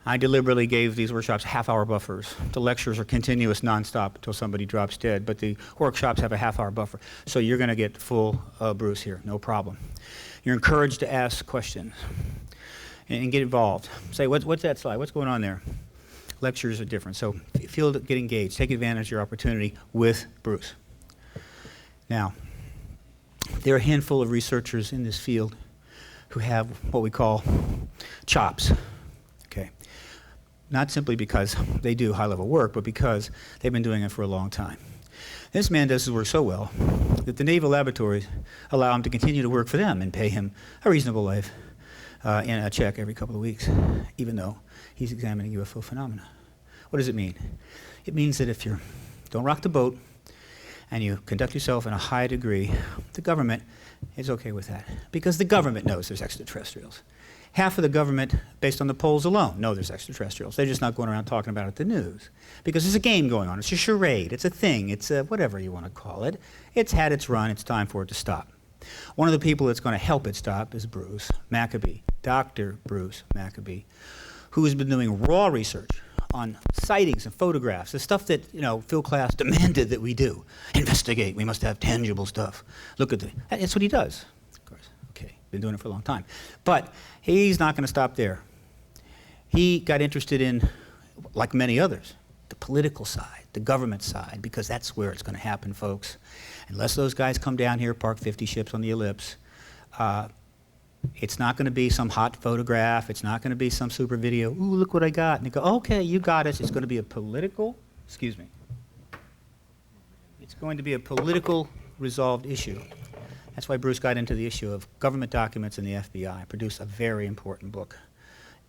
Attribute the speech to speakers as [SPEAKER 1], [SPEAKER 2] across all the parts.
[SPEAKER 1] I deliberately gave these workshops half-hour buffers. The lectures are continuous nonstop until somebody drops dead, but the workshops have a half-hour buffer. So you're going to get full Bruce here, no problem. You're encouraged to ask questions and get involved. Say, what's that slide? What's going on there? Lectures are different, so get engaged. Take advantage of your opportunity with Bruce. Now, there are a handful of researchers in this field who have what we call chops. Okay. Not simply because they do high-level work, but because they've been doing it for a long time. This man does his work so well that the naval laboratories allow him to continue to work for them and pay him a reasonable life and a check every couple of weeks, even though he's examining UFO phenomena. What does it mean? It means that if you don't rock the boat and you conduct yourself in a high degree, the government is okay with that, because the government knows there's extraterrestrials. Half of the government, based on the polls alone, know there's extraterrestrials. They're just not going around talking about it in the news. Because there's a game going on. It's a charade. It's a thing. It's a whatever you want to call it. It's had its run. It's time for it to stop. One of the people that's going to help it stop is Bruce Maccabee, Dr. Bruce Maccabee, who has been doing raw research on sightings and photographs, the stuff that, Phil Klass demanded that we do. Investigate. We must have tangible stuff. Look at that's what he does. Been doing it for a long time. But he's not going to stop there. He got interested in, like many others, the political side, the government side, because that's where it's going to happen, folks. Unless those guys come down here, park 50 ships on the ellipse, it's not going to be some hot photograph. It's not going to be some super video. Ooh, look what I got. And they go, okay, you got us. It's going to be a political, it's going to be a political resolved issue. That's why Bruce got into the issue of government documents and the FBI, produced a very important book,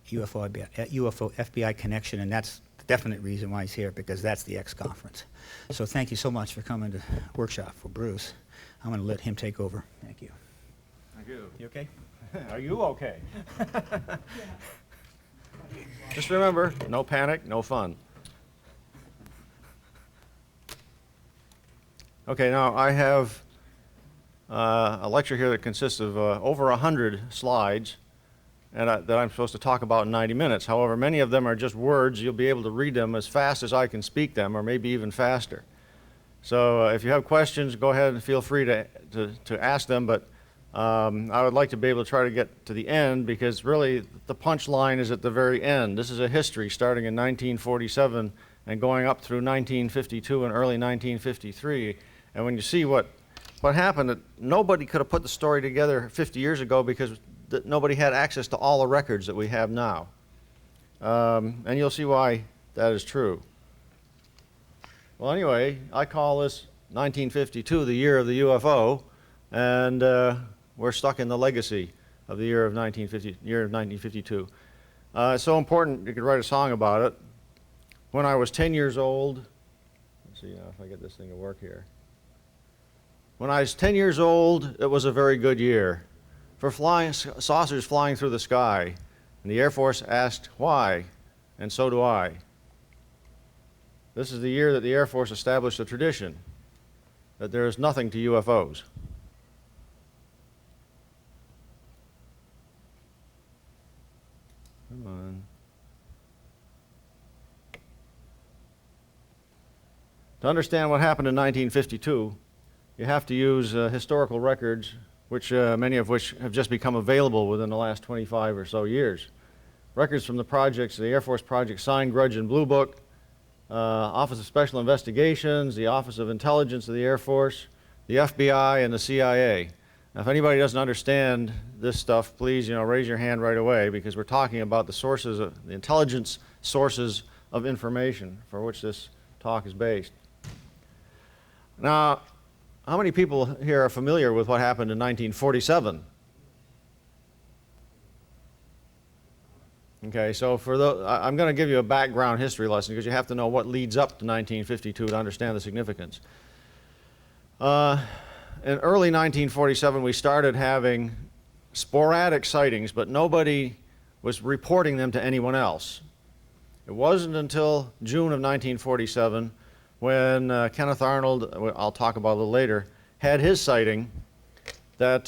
[SPEAKER 1] UFO FBI Connection, and that's the definite reason why he's here, because that's the X conference. So thank you so much for coming to the workshop for Bruce. I'm going to let him take over. Thank you.
[SPEAKER 2] Thank you.
[SPEAKER 1] You okay?
[SPEAKER 2] Are you okay? Just remember, no panic, no fun. Okay, now I have a lecture here that consists of over 100 slides and that I'm supposed to talk about in 90 minutes. However, many of them are just words. You'll be able to read them as fast as I can speak them, or maybe even faster. So if you have questions, go ahead and feel free to ask them, but I would like to be able to try to get to the end, because really the punchline is at the very end. This is a history starting in 1947 and going up through 1952 and early 1953. And when you see what happened, that nobody could have put the story together 50 years ago, because nobody had access to all the records that we have now. And you'll see why that is true. Well, anyway, I call this 1952 the year of the UFO, and we're stuck in the legacy of the year of 1952. It's so important you could write a song about it. When I was 10 years old, let's see if I get this thing to work here. When I was 10 years old, it was a very good year for flying saucers flying through the sky. And the Air Force asked why, and so do I. This is the year that the Air Force established a tradition that there is nothing to UFOs. Come on. To understand what happened in 1952, you have to use historical records, which many of which have just become available within the last 25 or so years. Records from the projects, the Air Force project Sign, Grudge, and Blue Book, Office of Special Investigations, the Office of Intelligence of the Air Force, the FBI, and the CIA. Now, if anybody doesn't understand this stuff, please, raise your hand right away, because we're talking about the sources of the intelligence sources of information for which this talk is based. Now, how many people here are familiar with what happened in 1947? Okay, so for those, I'm going to give you a background history lesson, because you have to know what leads up to 1952 to understand the significance. In early 1947, we started having sporadic sightings, but nobody was reporting them to anyone else. It wasn't until June of 1947 when Kenneth Arnold, I'll talk about a little later, had his sighting, that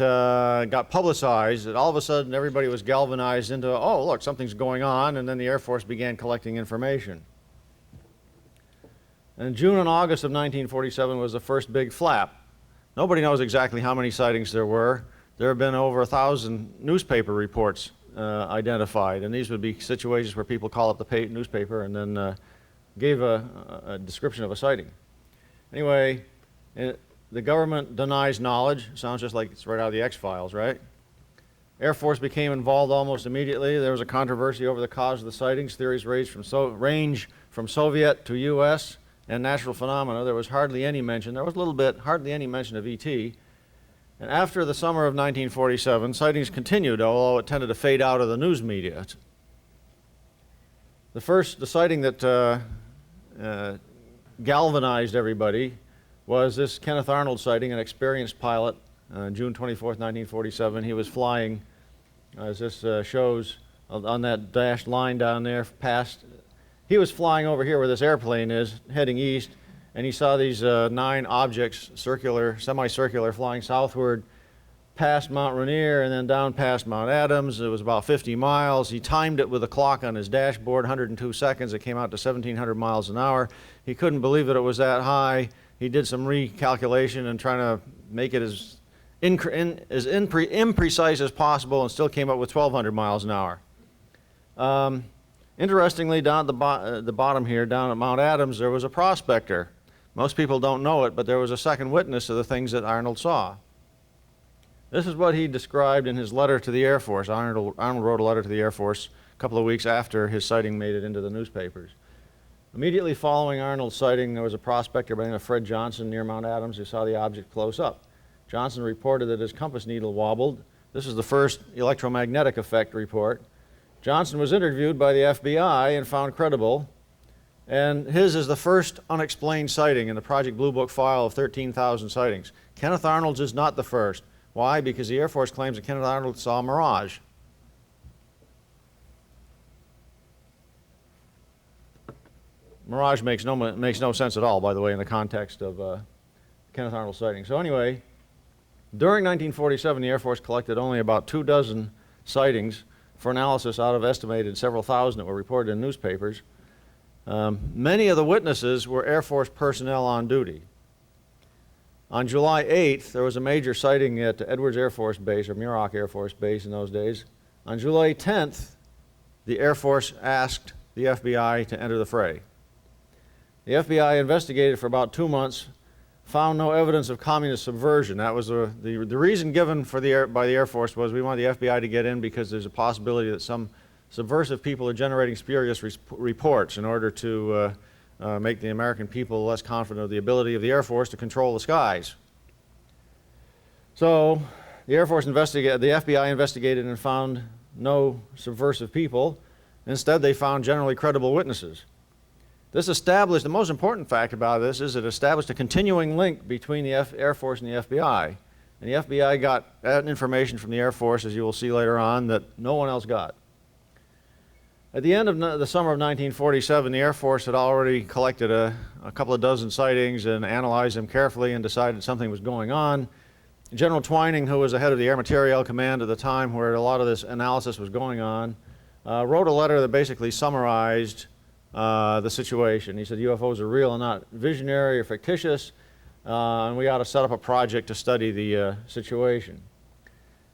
[SPEAKER 2] got publicized, that all of a sudden everybody was galvanized into, oh, look, something's going on, and then the Air Force began collecting information. And June and August of 1947 was the first big flap. Nobody knows exactly how many sightings there were. There have been over 1,000 newspaper reports identified, and these would be situations where people call up the newspaper and then gave a description of a sighting. Anyway, the government denies knowledge. Sounds just like it's right out of the X-Files, right? Air Force became involved almost immediately. There was a controversy over the cause of the sightings. Theories range from Soviet to U.S. and natural phenomena. There was hardly any mention. There was hardly any mention of ET. And after the summer of 1947, sightings continued, although it tended to fade out of the news media. The sighting that galvanized everybody was this Kenneth Arnold sighting, an experienced pilot, June 24th, 1947. He was flying, as this shows on that dashed line down there past. He was flying over here where this airplane is, heading east, and he saw these 9 objects, semicircular, flying southward past Mount Rainier and then down past Mount Adams. It was about 50 miles. He timed it with a clock on his dashboard, 102 seconds. It came out to 1,700 miles an hour. He couldn't believe that it was that high. He did some recalculation and trying to make it as imprecise as possible and still came up with 1,200 miles an hour. Interestingly, down at the bottom here, down at Mount Adams, there was a prospector. Most people don't know it, but there was a second witness to the things that Arnold saw. This is what he described in his letter to the Air Force. Arnold wrote a letter to the Air Force a couple of weeks after his sighting made it into the newspapers. Immediately following Arnold's sighting, there was a prospector by the name of Fred Johnson near Mount Adams who saw the object close up. Johnson reported that his compass needle wobbled. This is the first electromagnetic effect report. Johnson was interviewed by the FBI and found credible, and his is the first unexplained sighting in the Project Blue Book file of 13,000 sightings. Kenneth Arnold's is not the first. Why? Because the Air Force claims that Kenneth Arnold saw a mirage. Mirage makes no sense at all, by the way, in the context of Kenneth Arnold's sighting. So anyway, during 1947, the Air Force collected only about 24 sightings for analysis out of estimated several thousand that were reported in newspapers. Many of the witnesses were Air Force personnel on duty. On July 8th, there was a major sighting at Edwards Air Force Base, or Muroc Air Force Base in those days. On July 10th, the Air Force asked the FBI to enter the fray. The FBI investigated for about 2 months, found no evidence of communist subversion. That was the reason given by the Air Force was we want the FBI to get in because there's a possibility that some subversive people are generating spurious reports in order to make the American people less confident of the ability of the Air Force to control the skies. So the FBI investigated and found no subversive people. Instead, they found generally credible witnesses. This established, the most important fact about this is it established a continuing link between the Air Force and the FBI. And the FBI got that information from the Air Force, as you will see later on, that no one else got. At the end of the summer of 1947, the Air Force had already collected a couple of dozen sightings and analyzed them carefully and decided something was going on. General Twining, who was the head of the Air Materiel Command at the time where a lot of this analysis was going on, wrote a letter that basically summarized the situation. He said UFOs are real and not visionary or fictitious, and we ought to set up a project to study the situation.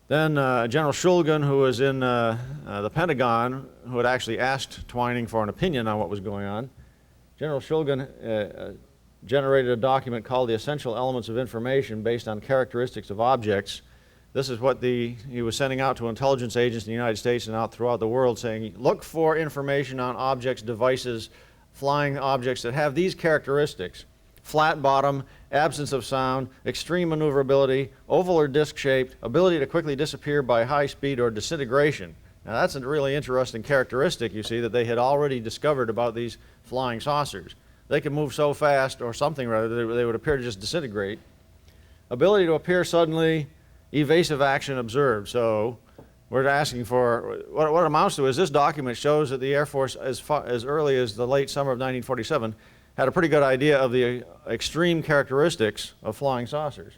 [SPEAKER 2] Then General Shulgin, who was in the Pentagon, who had actually asked Twining for an opinion on what was going on, General Shulgin generated a document called the Essential Elements of Information based on characteristics of objects. This is what he was sending out to intelligence agents in the United States and out throughout the world, saying, look for information on objects, devices, flying objects that have these characteristics: flat bottom, absence of sound, extreme maneuverability, oval or disc-shaped, ability to quickly disappear by high speed or disintegration. Now that's a really interesting characteristic, you see, that they had already discovered about these flying saucers. They could move so fast, or something rather, they would appear to just disintegrate. Ability to appear suddenly, evasive action observed. So we're asking for, what it amounts to is this document shows that the Air Force, as early as the late summer of 1947, had a pretty good idea of the extreme characteristics of flying saucers.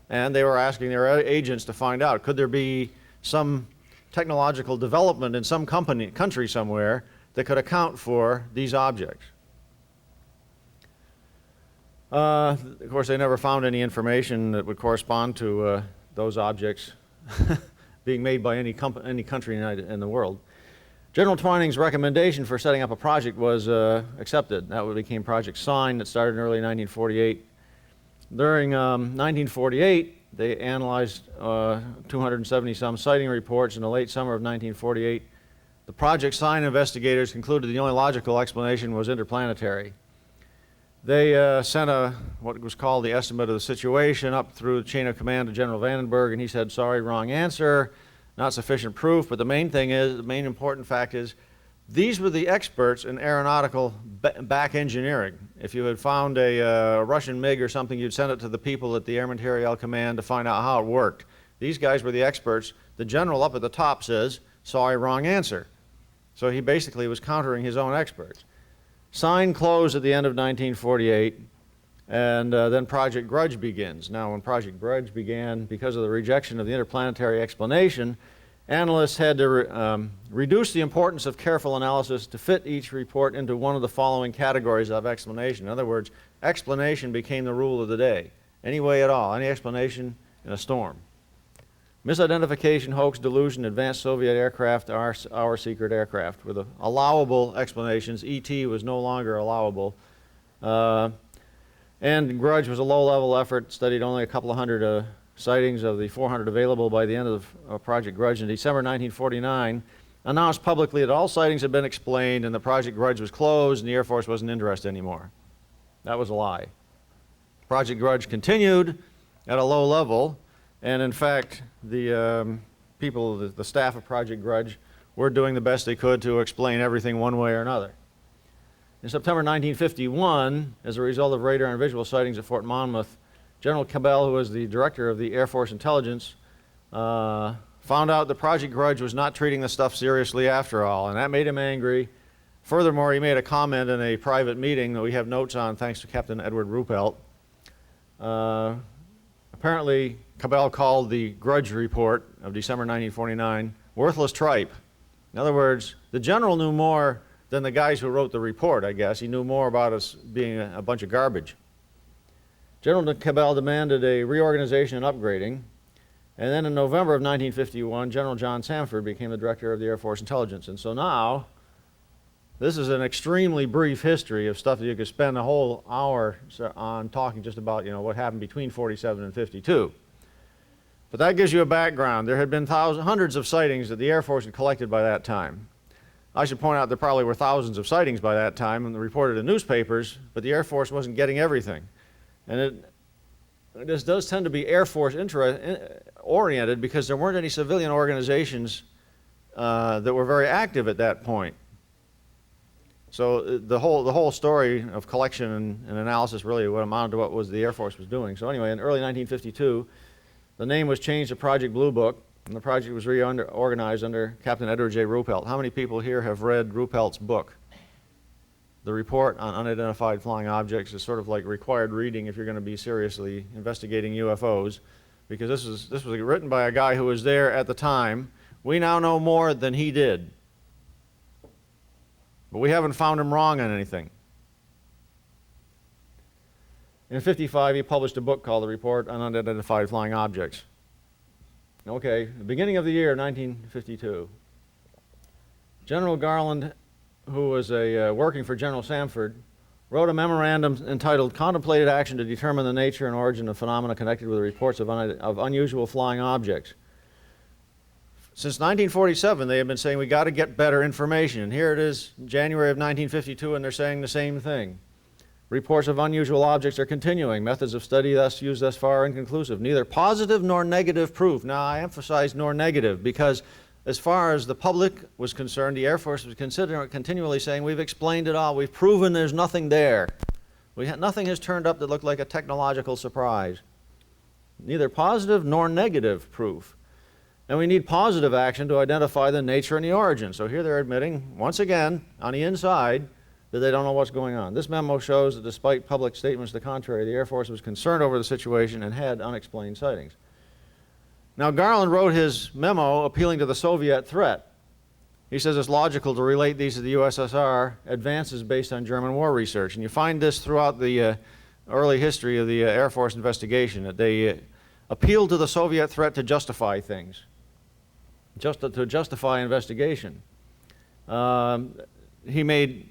[SPEAKER 2] And they were asking their agents to find out, could there be some technological development in some country somewhere that could account for these objects. Of course, they never found any information that would correspond to those objects being made by any country in the world. General Twining's recommendation for setting up a project was accepted. That became Project Sign, that started in early 1948. During 1948, they analyzed 270-some sighting reports. In the late summer of 1948, the Project Sign investigators concluded the only logical explanation was interplanetary. They sent what was called the estimate of the situation up through the chain of command to General Vandenberg, and he said, sorry, wrong answer, not sufficient proof. But the main important fact is, these were the experts in aeronautical back engineering. If you had found a Russian MiG or something, you'd send it to the people at the Air Materiel Command to find out how it worked. These guys were the experts. The general up at the top says, sorry, wrong answer. So he basically was countering his own experts. Sign closed at the end of 1948, and then Project Grudge begins. Now, when Project Grudge began, because of the rejection of the interplanetary explanation, analysts had to reduce the importance of careful analysis to fit each report into one of the following categories of explanation. In other words, explanation became the rule of the day. Any way at all, any explanation in a storm. Misidentification, hoax, delusion, advanced Soviet aircraft, our secret aircraft, with allowable explanations. ET was no longer allowable. And Grudge was a low-level effort, studied only a couple of hundred sightings of the 400 available by the end of Project Grudge in December 1949, announced publicly that all sightings had been explained and the Project Grudge was closed and the Air Force wasn't interested anymore. That was a lie. Project Grudge continued at a low level, and in fact, the people, the staff of Project Grudge, were doing the best they could to explain everything one way or another. In September 1951, as a result of radar and visual sightings at Fort Monmouth, General Cabell, who was the director of the Air Force Intelligence, found out that Project Grudge was not treating the stuff seriously after all, and that made him angry. Furthermore, he made a comment in a private meeting that we have notes on thanks to Captain Edward Ruppelt. Apparently, Cabell called the Grudge report of December 1949 worthless tripe. In other words, the general knew more than the guys who wrote the report, I guess. He knew more about us being a bunch of garbage. General Cabell demanded a reorganization and upgrading, and then in November of 1951, General John Samford became the director of the Air Force Intelligence. And so now, this is an extremely brief history of stuff that you could spend a whole hour on talking just about, what happened between 47 and 52. But that gives you a background. There had been hundreds of sightings that the Air Force had collected by that time. I should point out there probably were thousands of sightings by that time and reported in newspapers, but the Air Force wasn't getting everything. And this does tend to be Air Force oriented because there weren't any civilian organizations that were very active at that point. So the whole story of collection and analysis really what amounted to what was the Air Force was doing. So anyway, in early 1952, the name was changed to Project Blue Book, and the project was reorganized under Captain Edward J. Ruppelt. How many people here have read Ruppelt's book? The report on unidentified flying objects is sort of like required reading if you're going to be seriously investigating UFOs, because this was written by a guy who was there at the time. We now know more than he did, but we haven't found him wrong on anything. In '55, he published a book called The Report on Unidentified Flying Objects. Okay, the beginning of the year 1952, General Garland, who was working for General Samford, wrote a memorandum entitled Contemplated Action to Determine the Nature and Origin of Phenomena Connected with Reports of Unusual Flying Objects. Since 1947, they have been saying we got to get better information, and here it is, January of 1952, and they're saying the same thing. Reports of unusual objects are continuing. Methods of study thus used thus far are inconclusive. Neither positive nor negative proof. Now, I emphasize nor negative because as far as the public was concerned, the Air Force was continually saying, we've explained it all. We've proven there's nothing there. Nothing has turned up that looked like a technological surprise. Neither positive nor negative proof. And we need positive action to identify the nature and the origin. So here they're admitting, once again, on the inside, that they don't know what's going on. This memo shows that despite public statements to the contrary, the Air Force was concerned over the situation and had unexplained sightings. Now, Garland wrote his memo appealing to the Soviet threat. He says it's logical to relate these to the USSR advances based on German war research. And you find this throughout the early history of the Air Force investigation, that they appealed to the Soviet threat to justify things, to justify investigation. He made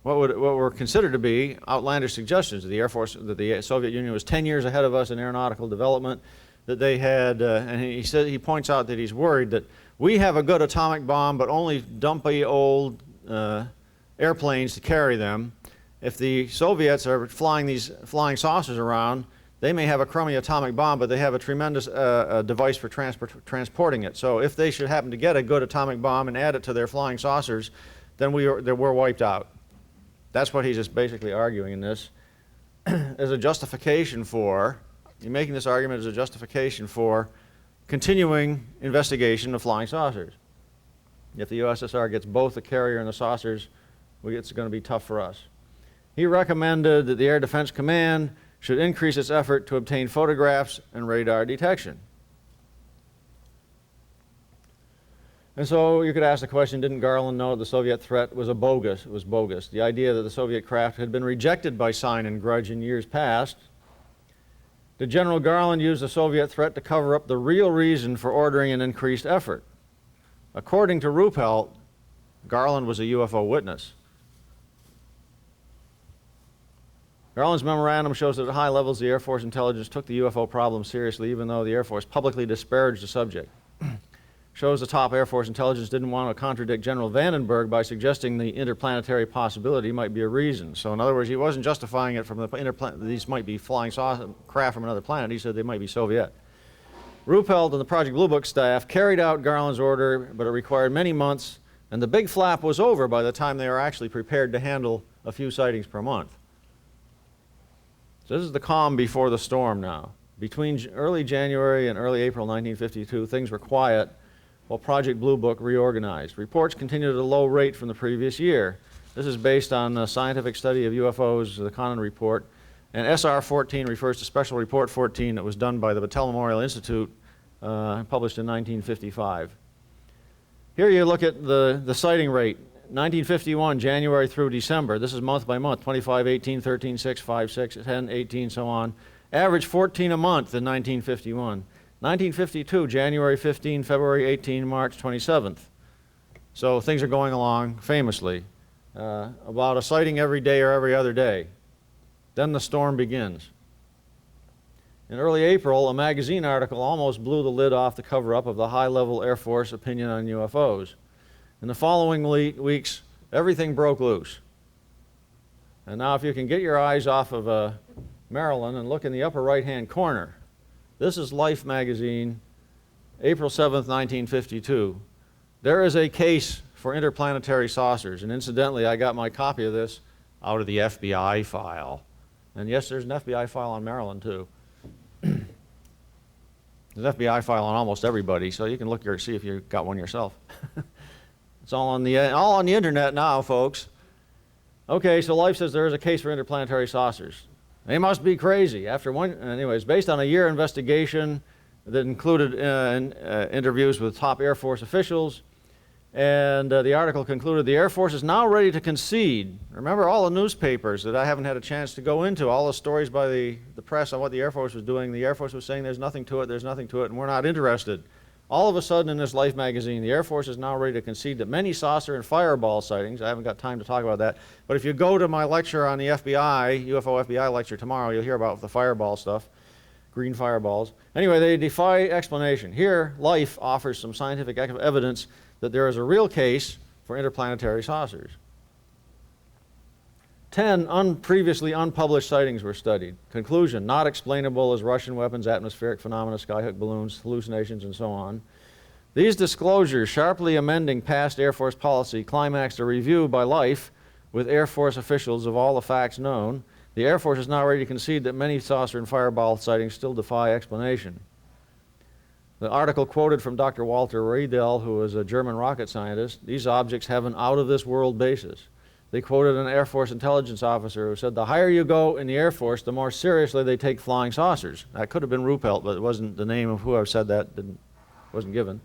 [SPEAKER 2] what were considered to be outlandish suggestions. The Air Force, that the Soviet Union was 10 years ahead of us in aeronautical development, that they had, and he points out that he's worried that we have a good atomic bomb, but only dumpy old airplanes to carry them. If the Soviets are flying these flying saucers around, they may have a crummy atomic bomb, but they have a tremendous device for transporting it. So if they should happen to get a good atomic bomb and add it to their flying saucers, then we're wiped out. That's what he's just basically arguing in this, as a justification for, you're making this argument as a justification for continuing investigation of flying saucers. If the USSR gets both the carrier and the saucers, it's going to be tough for us. He recommended that the Air Defense Command should increase its effort to obtain photographs and radar detection. And so you could ask the question, didn't Garland know the Soviet threat was bogus? It was bogus. The idea that the Soviet craft had been rejected by Sign and Grudge in years past. Did General Garland use the Soviet threat to cover up the real reason for ordering an increased effort? According to Ruppelt, Garland was a UFO witness. Garland's memorandum shows that at high levels the Air Force intelligence took the UFO problem seriously, even though the Air Force publicly disparaged the subject. Shows the top Air Force intelligence didn't want to contradict General Vandenberg by suggesting the interplanetary possibility might be a reason. So in other words, he wasn't justifying it from these might be flying craft from another planet. He said they might be Soviet. Ruppelt and the Project Blue Book staff carried out Garland's order, but it required many months, and the big flap was over by the time they were actually prepared to handle a few sightings per month. So this is the calm before the storm now. Between early January and early April 1952, things were quiet while Project Blue Book reorganized. Reports continued at a low rate from the previous year. This is based on a scientific study of UFOs, the Conan Report, and SR 14 refers to Special Report 14 that was done by the Battelle Memorial Institute, published in 1955. Here you look at the sighting rate. 1951, January through December. This is month by month, 25, 18, 13, 6, 5, 6, 10, 18, so on. Average 14 a month in 1951. 1952, January 15, February 18, March 27th. So things are going along famously. About a sighting every day or every other day. Then the storm begins. In early April, a magazine article almost blew the lid off the cover-up of the high-level Air Force opinion on UFOs. In the following weeks, everything broke loose. And now if you can get your eyes off of Maryland and look in the upper right-hand corner, this is Life magazine, April 7th, 1952. There is a case for interplanetary saucers, and incidentally, I got my copy of this out of the FBI file. And yes, there's an FBI file on Maryland, too. There's an FBI file on almost everybody, so you can look here and see if you got one yourself. It's all on the internet now, folks. Okay, so Life says there is a case for interplanetary saucers. They must be crazy. Anyways, based on a year investigation that included interviews with top Air Force officials, and the article concluded the Air Force is now ready to concede. Remember all the newspapers that I haven't had a chance to go into, all the stories by the press on what the Air Force was doing. The Air Force was saying there's nothing to it, and we're not interested. All of a sudden in this Life magazine, the Air Force is now ready to concede that many saucer and fireball sightings, I haven't got time to talk about that, but if you go to my lecture on the FBI, UFO FBI lecture tomorrow, you'll hear about the fireball stuff, green fireballs. Anyway, they defy explanation. Here, Life offers some scientific evidence that there is a real case for interplanetary saucers. 10 previously unpublished sightings were studied. Conclusion, not explainable as Russian weapons, atmospheric phenomena, skyhook balloons, hallucinations, and so on. These disclosures, sharply amending past Air Force policy, climaxed a review by Life with Air Force officials of all the facts known. The Air Force is now ready to concede that many saucer and fireball sightings still defy explanation. The article quoted from Dr. Walter Riedel, who is a German rocket scientist, these objects have an out-of-this-world basis. They quoted an Air Force intelligence officer who said, "The higher you go in the Air Force, the more seriously they take flying saucers." That could have been Ruppelt, but it wasn't the name of whoever said that, wasn't given.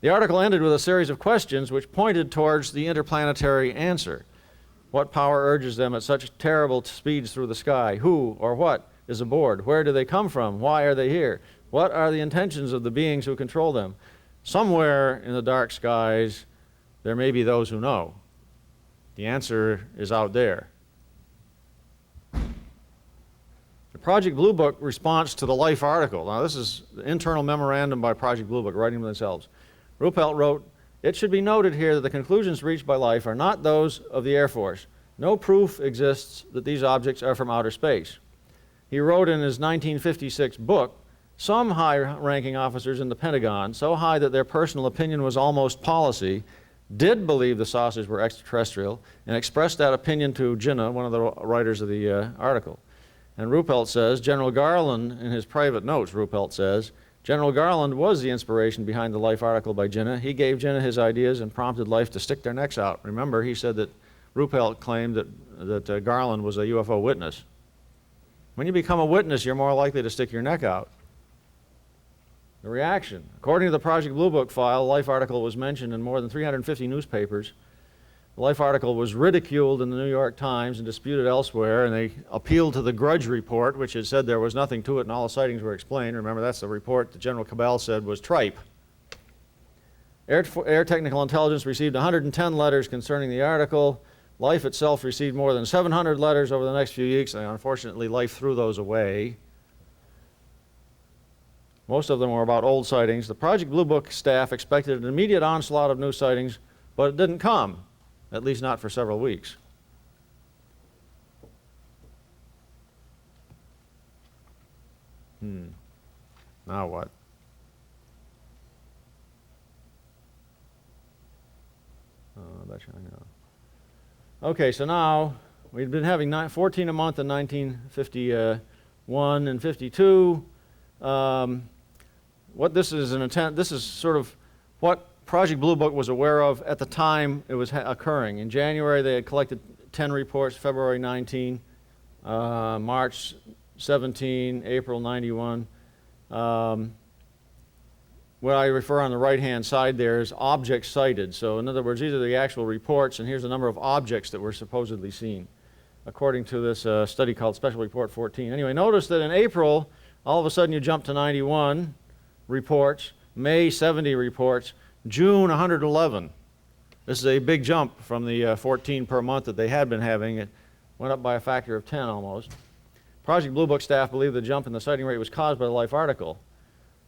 [SPEAKER 2] The article ended with a series of questions which pointed towards the interplanetary answer. What power urges them at such terrible speeds through the sky? Who or what is aboard? Where do they come from? Why are they here? What are the intentions of the beings who control them? Somewhere in the dark skies, there may be those who know. The answer is out there. The Project Blue Book response to the Life article. Now, this is the internal memorandum by Project Blue Book, writing themselves. Ruppelt wrote, "It should be noted here that the conclusions reached by Life are not those of the Air Force. No proof exists that these objects are from outer space." He wrote in his 1956 book, "Some high-ranking officers in the Pentagon, so high that their personal opinion was almost policy, did believe the saucers were extraterrestrial and expressed that opinion to Jinnah," one of the writers of the article. And Ruppelt says, General Garland, in his private notes, Ruppelt says, General Garland was the inspiration behind the Life article by Jinnah. He gave Jinnah his ideas and prompted Life to stick their necks out. Remember, he said that Ruppelt claimed that Garland was a UFO witness. When you become a witness, you're more likely to stick your neck out. The reaction. According to the Project Blue Book file, the Life article was mentioned in more than 350 newspapers. The Life article was ridiculed in the New York Times and disputed elsewhere, and they appealed to the Grudge report, which had said there was nothing to it and all the sightings were explained. Remember, that's the report that General Cabell said was tripe. Air Technical Intelligence received 110 letters concerning the article. Life itself received more than 700 letters over the next few weeks, and unfortunately Life threw those away. Most of them were about old sightings. The Project Blue Book staff expected an immediate onslaught of new sightings, but it didn't come, at least not for several weeks. Now what? I bet you I know. Okay, so now we've been having 14 a month in 1951 and 52. What this is an attempt, this is sort of what Project Blue Book was aware of at the time it was occurring. In January, they had collected 10 reports, February 19, March 17, April 91. What I refer on the right-hand side there is objects cited. So in other words, these are the actual reports, and here's the number of objects that were supposedly seen, according to this study called Special Report 14. Anyway, notice that in April, all of a sudden you jump to 91 reports, May 70 reports, June 111. This is a big jump from the 14 per month that they had been having. It went up by a factor of 10 almost. Project Blue Book staff believe the jump in the sighting rate was caused by the Life article.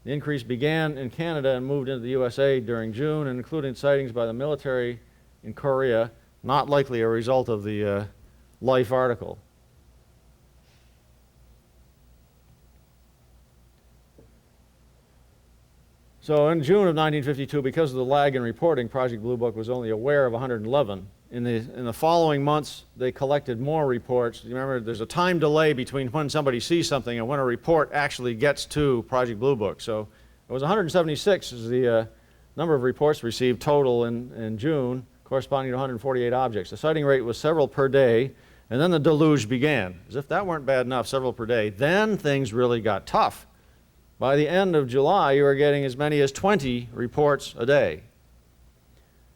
[SPEAKER 2] The increase began in Canada and moved into the USA during June, and including sightings by the military in Korea, not likely a result of the Life article. So in June of 1952, because of the lag in reporting, Project Blue Book was only aware of 111. In the following months, they collected more reports. You remember, there's a time delay between when somebody sees something and when a report actually gets to Project Blue Book. So it was 176 is the number of reports received total in June, corresponding to 148 objects. The sighting rate was several per day, and then the deluge began. As if that weren't bad enough, several per day. Then things really got tough. By the end of July, you were getting as many as 20 reports a day.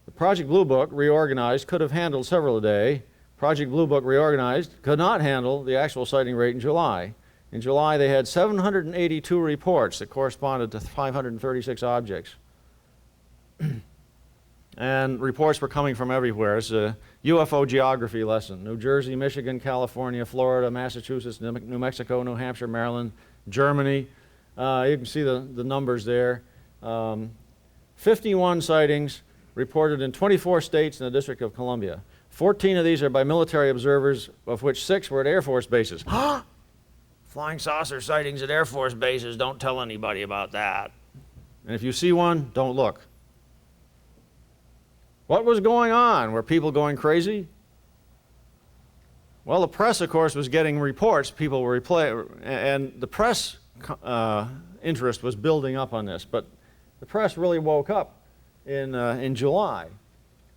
[SPEAKER 2] The Project Blue Book, reorganized, could have handled several a day. Project Blue Book, reorganized, could not handle the actual sighting rate in July. In July, they had 782 reports that corresponded to 536 objects. And reports were coming from everywhere. It's a UFO geography lesson. New Jersey, Michigan, California, Florida, Massachusetts, New Mexico, New Hampshire, Maryland, Germany. You can see the numbers there. 51 sightings reported in 24 states and the District of Columbia. 14 of these are by military observers, of which 6 were at Air Force bases. Flying saucer sightings at Air Force bases, don't tell anybody about that. And if you see one, don't look. What was going on? Were people going crazy? Well, the press, of course, was getting reports. People were and the press interest was building up on this, but the press really woke up in July.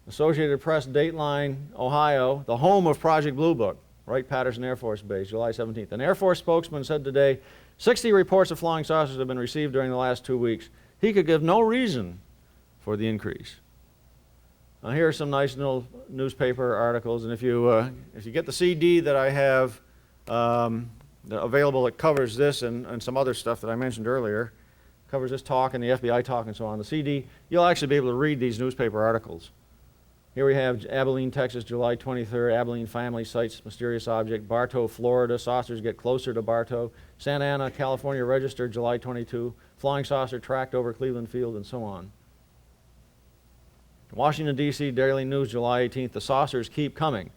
[SPEAKER 2] Associated Press, Dateline, Ohio, the home of Project Blue Book, Wright-Patterson Air Force Base, July 17th. An Air Force spokesman said today 60 reports of flying saucers have been received during the last 2 weeks. He could give no reason for the increase. Now here are some nice little newspaper articles, and if you get the CD that I have available that covers this and some other stuff that I mentioned earlier, covers this talk and the FBI talk and so on, the CD, you'll actually be able to read these newspaper articles. Here we have Abilene, Texas, July 23rd, Abilene family sights mysterious object. Bartow, Florida, saucers get closer to Bartow. Santa Ana, California Register, July 22, flying saucer tracked over Cleveland Field, and so on. Washington, D.C., Daily News, July 18th, the saucers keep coming.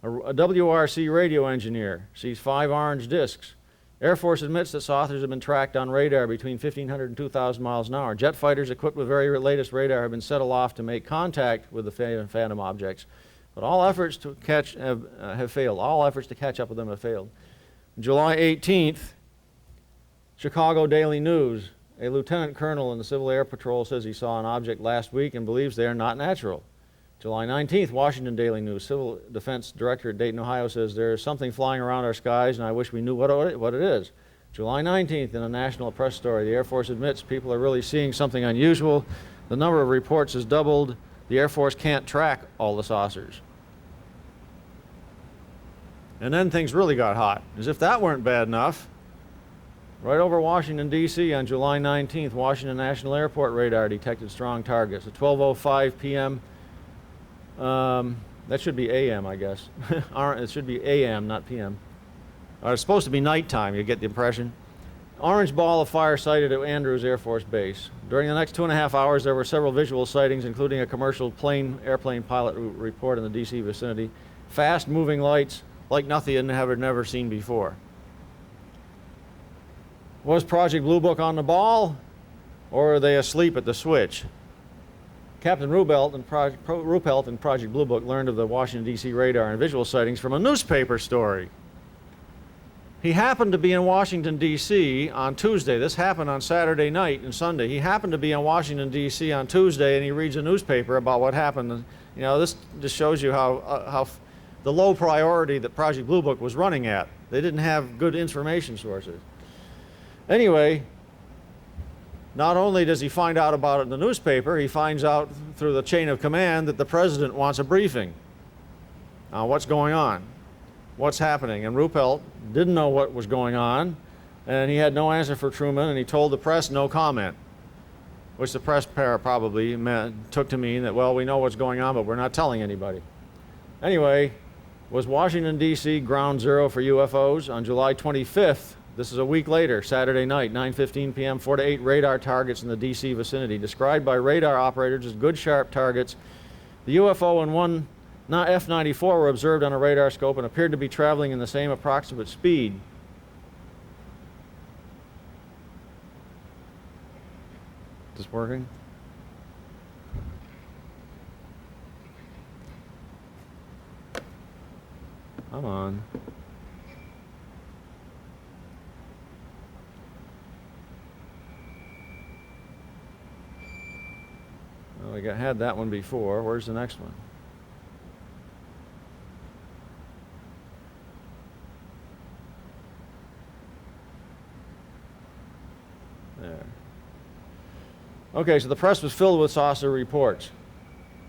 [SPEAKER 2] A WRC radio engineer sees 5 orange discs. Air Force admits that saucers have been tracked on radar between 1,500 and 2,000 miles an hour. Jet fighters equipped with very latest radar have been set aloft to make contact with the phantom objects, but all efforts to catch have failed. All efforts to catch up with them have failed. July 18th, Chicago Daily News. A lieutenant colonel in the Civil Air Patrol says he saw an object last week and believes they are not natural. July 19th, Washington Daily News. Civil Defense Director at Dayton, Ohio says there is something flying around our skies and I wish we knew what it is. July 19th, in a national press story, the Air Force admits people are really seeing something unusual. The number of reports has doubled. The Air Force can't track all the saucers. And then things really got hot. As if that weren't bad enough, right over Washington, D.C. on July 19th, Washington National Airport radar detected strong targets. At 12:05 p.m., that should be AM, I guess. It should be AM, not PM. It's supposed to be nighttime, you get the impression. Orange ball of fire sighted at Andrews Air Force Base. During the next 2.5 hours, there were several visual sightings, including a commercial airplane pilot report in the D.C. vicinity. Fast-moving lights like nothing you had never seen before. Was Project Blue Book on the ball, or are they asleep at the switch? Captain Ruppelt and Project Blue Book learned of the Washington, D.C. radar and visual sightings from a newspaper story. He happened to be in Washington, D.C. on Tuesday. This happened on Saturday night and Sunday. He happened to be in Washington, D.C. on Tuesday, and he reads a newspaper about what happened. You know, this just shows you how the low priority that Project Blue Book was running at. They didn't have good information sources. Anyway, not only does he find out about it in the newspaper, he finds out through the chain of command that the president wants a briefing. Now, what's going on? What's happening? And Ruppelt didn't know what was going on, and he had no answer for Truman, and he told the press no comment, which the press probably took to mean that, well, we know what's going on, but we're not telling anybody. Anyway, was Washington, D.C. ground zero for UFOs? On July 25th, this is a week later, Saturday night, 9:15 p.m., 4 to 8 radar targets in the D.C. vicinity, described by radar operators as good, sharp targets. The UFO and one F-94 were observed on a radar scope and appeared to be traveling in the same approximate speed. Is this working? Come on. Well, we had that one before. Where's the next one? There. Okay, so the press was filled with saucer reports.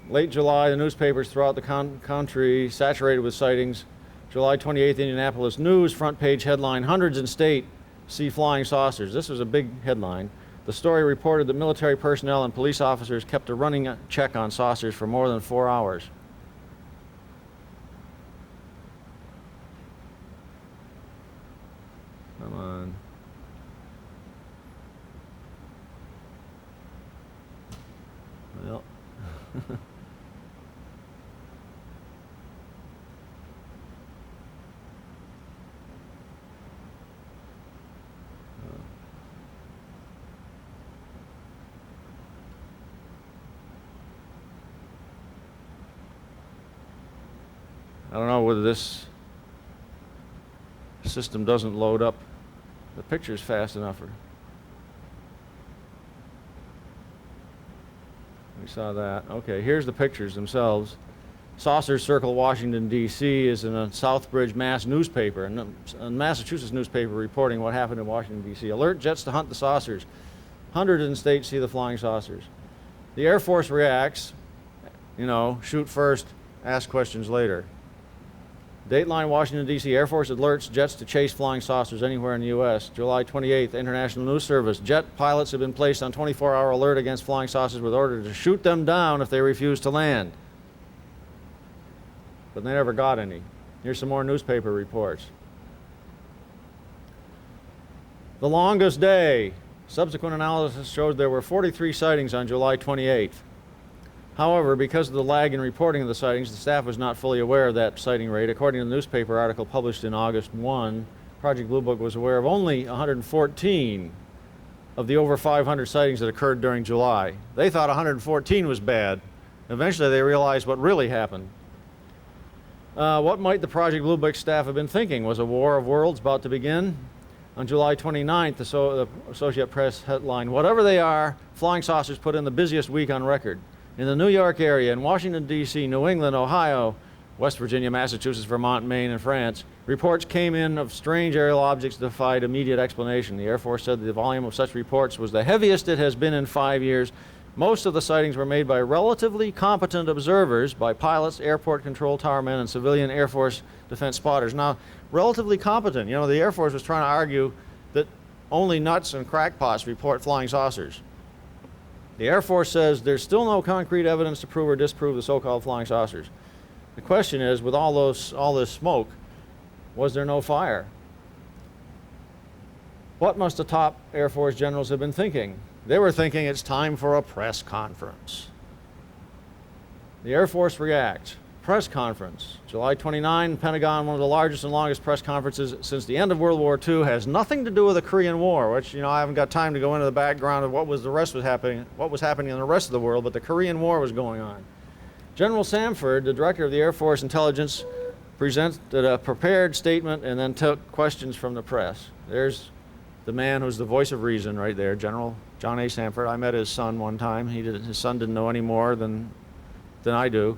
[SPEAKER 2] Late July, the newspapers throughout the country saturated with sightings. July 28th, Indianapolis News, front page headline, hundreds in state see flying saucers. This was a big headline. The story reported that military personnel and police officers kept a running check on saucers for more than 4 hours. Come on. Well. I don't know whether this system doesn't load up the pictures fast enough. We saw that. Okay, here's the pictures themselves. Saucers circle Washington, D.C. is in a Southbridge, Mass. newspaper, a Massachusetts newspaper reporting what happened in Washington, D.C. Alert jets to hunt the saucers. Hundreds in states see the flying saucers. The Air Force reacts, you know, shoot first, ask questions later. Dateline, Washington, D.C. Air Force alerts jets to chase flying saucers anywhere in the U.S. July 28th, International News Service. Jet pilots have been placed on 24-hour alert against flying saucers with order to shoot them down if they refuse to land. But they never got any. Here's some more newspaper reports. The longest day. Subsequent analysis showed there were 43 sightings on July 28th. However, because of the lag in reporting of the sightings, the staff was not fully aware of that sighting rate. According to the newspaper article published in August 1, Project Blue Book was aware of only 114 of the over 500 sightings that occurred during July. They thought 114 was bad. Eventually, they realized what really happened. What might the Project Blue Book staff have been thinking? Was a war of worlds about to begin? On July 29th, the Associated Press headline, "Whatever they are, flying saucers put in the busiest week on record. In the New York area, in Washington, D.C., New England, Ohio, West Virginia, Massachusetts, Vermont, Maine, and France, reports came in of strange aerial objects that defied immediate explanation. The Air Force said the volume of such reports was the heaviest it has been in 5 years. Most of the sightings were made by relatively competent observers, by pilots, airport control tower men, and civilian Air Force defense spotters." Now, relatively competent. You know, the Air Force was trying to argue that only nuts and crackpots report flying saucers. The Air Force says there's still no concrete evidence to prove or disprove the so-called flying saucers. The question is, with all this smoke, was there no fire? What must the top Air Force generals have been thinking? They were thinking it's time for a press conference. The Air Force reacts. Press conference. July 29, Pentagon, one of the largest and longest press conferences since the end of World War II, has nothing to do with the Korean War, which, you know, I haven't got time to go into the background of what was happening in the rest of the world, but the Korean War was going on. General Samford, the director of the Air Force Intelligence, presented a prepared statement and then took questions from the press. There's the man who's the voice of reason right there, General John A. Samford. I met his son one time. His son didn't know any more than I do.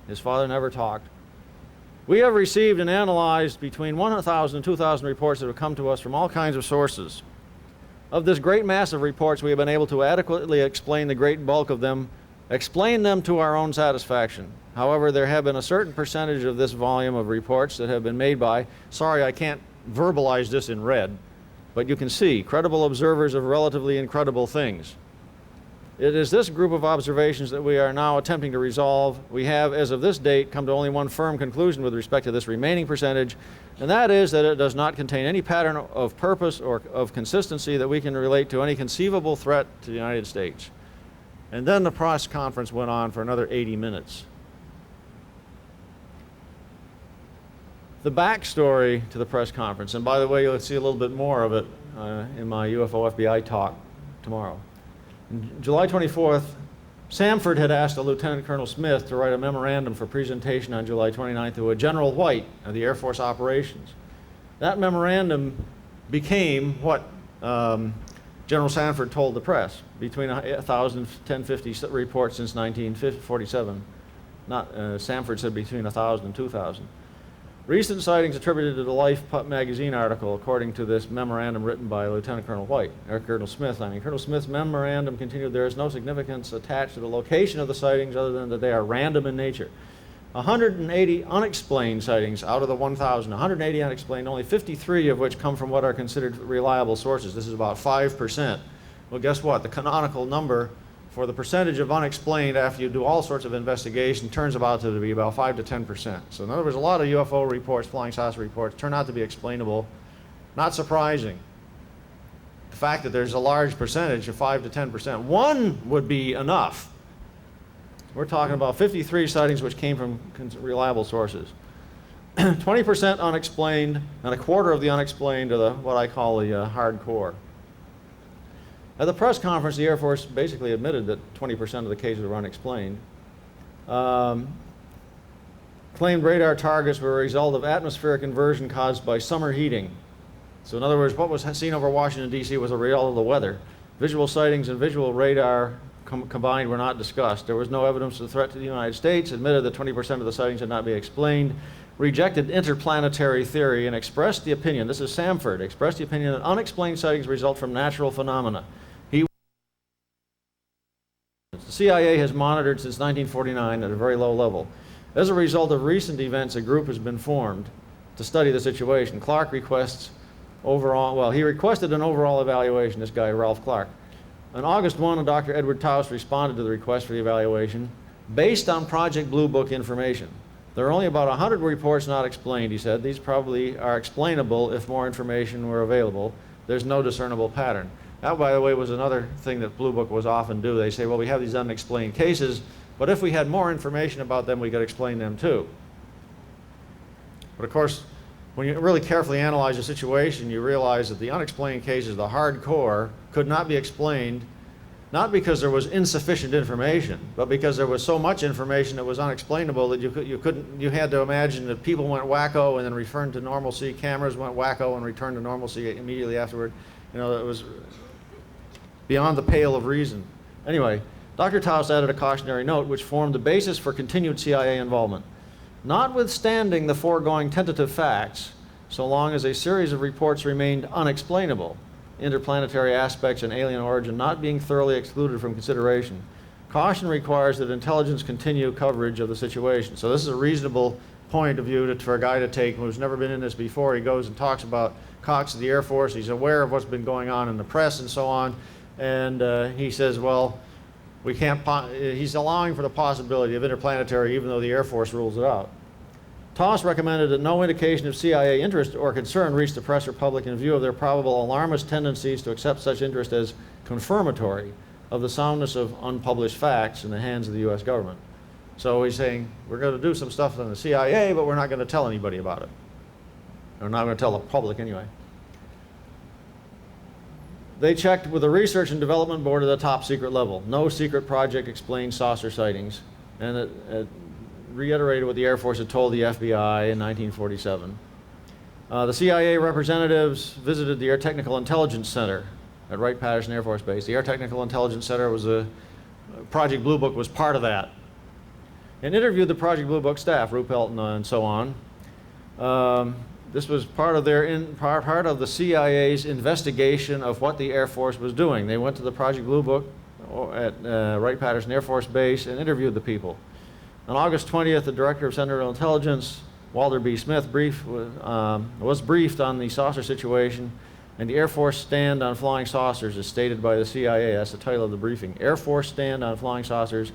[SPEAKER 2] His father never talked. "We have received and analyzed between 1,000 and 2,000 reports that have come to us from all kinds of sources. Of this great mass of reports, we have been able to adequately explain the great bulk of them, explain them to our own satisfaction. However, there have been a certain percentage of this volume of reports that have been made by, sorry, I can't verbalize this in red, but you can see, credible observers of relatively incredible things. It is this group of observations that we are now attempting to resolve. We have, as of this date, come to only one firm conclusion with respect to this remaining percentage, and that is that it does not contain any pattern of purpose or of consistency that we can relate to any conceivable threat to the United States." And then the press conference went on for another 80 minutes. The backstory to the press conference, and by the way, you'll see a little bit more of it in my UFO FBI talk tomorrow. On July 24th, Samford had asked a Lieutenant Colonel Smith to write a memorandum for presentation on July 29th to a General White of the Air Force Operations. That memorandum became what General Samford told the press, between 1,000 and 1,050 reports since 1947. Samford said between 1,000 and 2,000. Recent sightings attributed to the Life magazine article, according to this memorandum written by Lieutenant Colonel White, or Colonel Smith. Colonel Smith's memorandum continued, there is no significance attached to the location of the sightings other than that they are random in nature. 180 unexplained sightings out of the 1,000, 180 unexplained, only 53 of which come from what are considered reliable sources. This is about 5%. Well, guess what? The canonical number for the percentage of unexplained after you do all sorts of investigation turns out to be about 5 to 10%. So in other words, a lot of UFO reports, flying saucer reports, turn out to be explainable. Not surprising. The fact that there's a large percentage of 5 to 10%. One would be enough. We're talking about 53 sightings which came from reliable sources. 20% unexplained, and a quarter of the unexplained are the, what I call the hardcore. At the press conference, the Air Force basically admitted that 20% of the cases were unexplained. Claimed radar targets were a result of atmospheric inversion caused by summer heating. So in other words, what was seen over Washington, D.C. was a result of the weather. Visual sightings and visual radar combined were not discussed. There was no evidence of the threat to the United States, admitted that 20% of the sightings had not been explained, rejected interplanetary theory, and expressed the opinion, this is Samford, expressed the opinion that unexplained sightings result from natural phenomena. The CIA has monitored since 1949 at a very low level. As a result of recent events, a group has been formed to study the situation. Clark requests he requested an overall evaluation, this guy, Ralph Clark. On August 1, Dr. Edward Taus responded to the request for the evaluation based on Project Blue Book information. There are only about 100 reports not explained, he said. These probably are explainable if more information were available. There's no discernible pattern. That, by the way, was another thing that Blue Book was often do. They say, well, we have these unexplained cases, but if we had more information about them, we could explain them too. But of course, when you really carefully analyze the situation, you realize that the unexplained cases, the hardcore, could not be explained, not because there was insufficient information, but because there was so much information that was unexplainable that you had to imagine that people went wacko and then returned to normalcy, cameras went wacko and returned to normalcy immediately afterward. You know, it was beyond the pale of reason. Anyway, Dr. Taus added a cautionary note which formed the basis for continued CIA involvement. Notwithstanding the foregoing tentative facts, so long as a series of reports remained unexplainable, interplanetary aspects and alien origin not being thoroughly excluded from consideration, caution requires that intelligence continue coverage of the situation. So this is a reasonable point of view for a guy to take who's never been in this before. He goes and talks about Cox of the Air Force. He's aware of what's been going on in the press and so on. And he says, well, we can't, he's allowing for the possibility of interplanetary even though the Air Force rules it out. Taus recommended that no indication of CIA interest or concern reach the press or public in view of their probable alarmist tendencies to accept such interest as confirmatory of the soundness of unpublished facts in the hands of the U.S. government. So he's saying, we're going to do some stuff on the CIA, but we're not going to tell anybody about it. We're not going to tell the public anyway. They checked with the Research and Development Board at the top secret level. No secret project explained saucer sightings. And it reiterated what the Air Force had told the FBI in 1947. The CIA representatives visited the Air Technical Intelligence Center at Wright-Patterson Air Force Base. The Air Technical Intelligence Center was Project Blue Book was part of that. And interviewed the Project Blue Book staff, Ruppelt and so on. This was part of part of the CIA's investigation of what the Air Force was doing. They went to the Project Blue Book at Wright-Patterson Air Force Base and interviewed the people. On August 20th, the Director of Central Intelligence, Walter B. Smith, was briefed on the saucer situation, and the Air Force stand on flying saucers as stated by the CIA. That's the title of the briefing. Air Force stand on flying saucers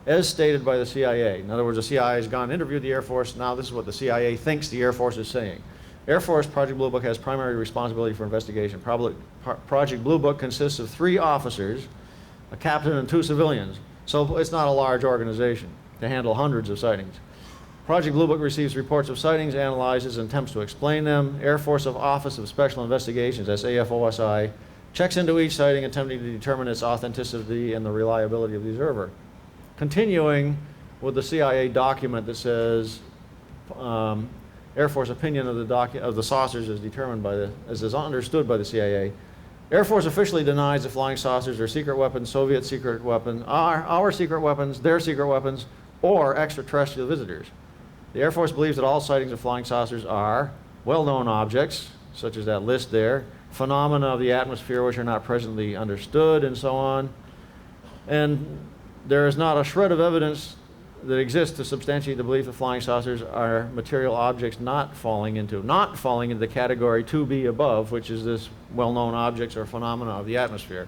[SPEAKER 2] as stated by the CIA. In other words, the CIA has gone and interviewed the Air Force. Now this is what the CIA thinks the Air Force is saying. Air Force Project Blue Book has primary responsibility for investigation. Project Blue Book consists of 3 officers, a captain and 2 civilians. So it's not a large organization to handle hundreds of sightings. Project Blue Book receives reports of sightings, analyzes, and attempts to explain them. Air Force Office of Special Investigations, that's AFOSI, checks into each sighting, attempting to determine its authenticity and the reliability of the observer. Continuing with the CIA document that says Air Force opinion of the saucers is determined by as is understood by the CIA. Air Force officially denies the flying saucers are secret weapons, Soviet secret weapons, our secret weapons, their secret weapons, or extraterrestrial visitors. The Air Force believes that all sightings of flying saucers are well-known objects, such as that list there, phenomena of the atmosphere which are not presently understood, and so on. And there is not a shred of evidence that exists to substantiate the belief that flying saucers are material objects not falling into the category 2B above, which is this well-known objects or phenomena of the atmosphere.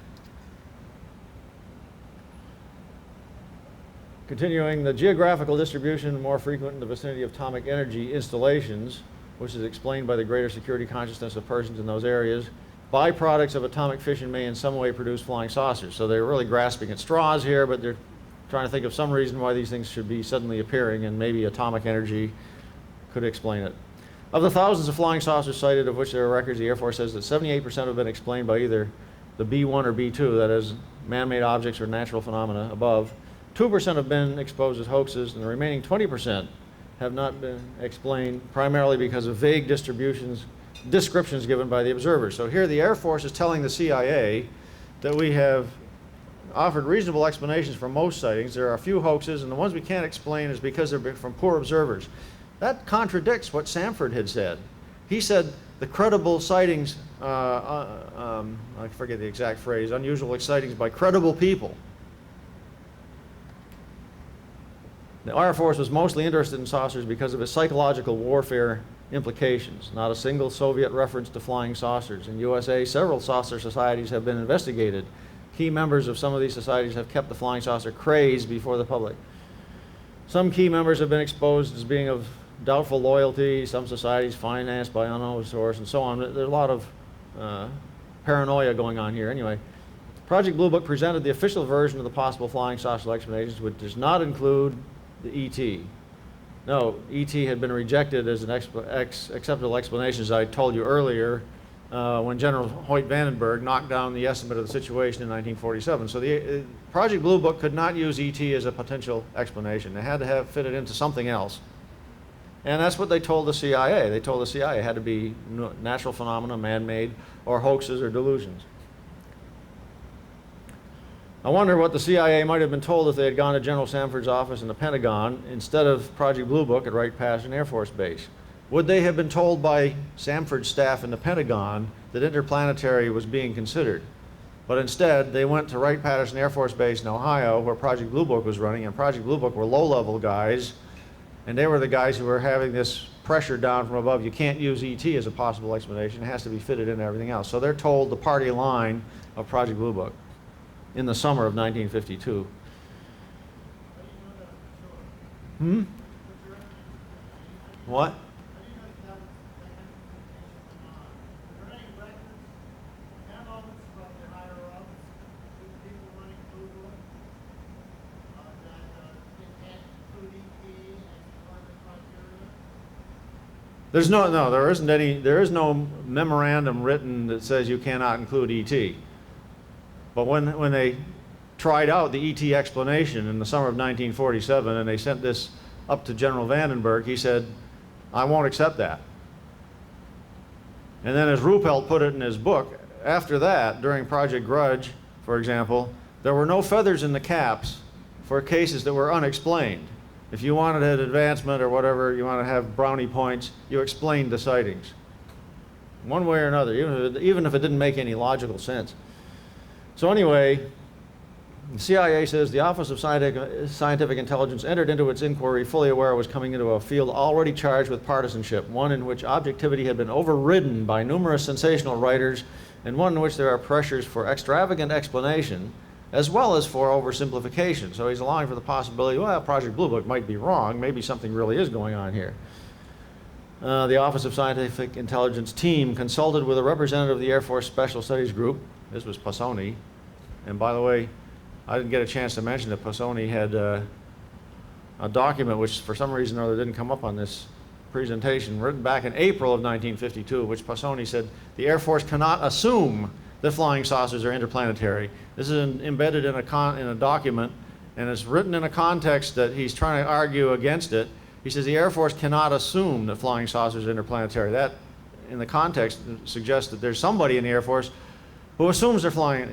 [SPEAKER 2] Continuing, the geographical distribution more frequent in the vicinity of atomic energy installations, which is explained by the greater security consciousness of persons in those areas. Byproducts of atomic fission may in some way produce flying saucers. So they're really grasping at straws here, but they're trying to think of some reason why these things should be suddenly appearing, and maybe atomic energy could explain it. Of the thousands of flying saucers cited, of which there are records, the Air Force says that 78% have been explained by either the B1 or B2, that is, man-made objects or natural phenomena above. 2% have been exposed as hoaxes, and the remaining 20% have not been explained, primarily because of vague descriptions given by the observers. So here the Air Force is telling the CIA that we have offered reasonable explanations for most sightings. There are a few hoaxes, and the ones we can't explain is because they're from poor observers. That contradicts what Samford had said. He said the credible sightings, I forget the exact phrase, unusual sightings by credible people. The Air Force was mostly interested in saucers because of its psychological warfare implications. Not a single Soviet reference to flying saucers. In USA, several saucer societies have been investigated. Key members of some of these societies have kept the flying saucer craze before the public. Some key members have been exposed as being of doubtful loyalty, some societies financed by unknown source, and so on. There's a lot of paranoia going on here. Anyway, Project Blue Book presented the official version of the possible flying saucer explanations, which does not include the ET. No, ET had been rejected as an acceptable explanation, as I told you earlier, when General Hoyt Vandenberg knocked down the estimate of the situation in 1947. So the Project Blue Book could not use ET as a potential explanation. They had to fit it into something else. And that's what they told the CIA. They told the CIA it had to be natural phenomena, man-made, or hoaxes or delusions. I wonder what the CIA might have been told if they had gone to General Samford's office in the Pentagon instead of Project Blue Book at Wright-Patterson Air Force Base. Would they have been told by Samford's staff in the Pentagon that interplanetary was being considered? But instead, they went to Wright-Patterson Air Force Base in Ohio, where Project Blue Book was running, and Project Blue Book were low-level guys, and they were the guys who were having this pressure down from above. You can't use ET as a possible explanation. It has to be fitted into everything else. So they're told the party line of Project Blue Book in the summer of 1952. What? There is no memorandum written that says you cannot include ET. But when they tried out the ET explanation in the summer of 1947 and they sent this up to General Vandenberg, he said, I won't accept that. And then as Ruppelt put it in his book, after that, during Project Grudge, for example, there were no feathers in the caps for cases that were unexplained. If you wanted an advancement or whatever, you want to have brownie points, you explained the sightings. One way or another, even if it didn't make any logical sense. So anyway, the CIA says the Office of Scientific Intelligence entered into its inquiry fully aware it was coming into a field already charged with partisanship, one in which objectivity had been overridden by numerous sensational writers, and one in which there are pressures for extravagant explanation, as well as for oversimplification. So he's allowing for the possibility, well, Project Blue Book might be wrong, maybe something really is going on here. The Office of Scientific Intelligence team consulted with a representative of the Air Force Special Studies Group. This was Passoni. And by the way, I didn't get a chance to mention that Passoni had a document which for some reason or other didn't come up on this presentation, written back in April of 1952, which Passoni said, the Air Force cannot assume that flying saucers are interplanetary. This is embedded in a document, and it's written in a context that he's trying to argue against it. He says the Air Force cannot assume that flying saucers are interplanetary. That, in the context, suggests that there's somebody in the Air Force who assumes they're flying,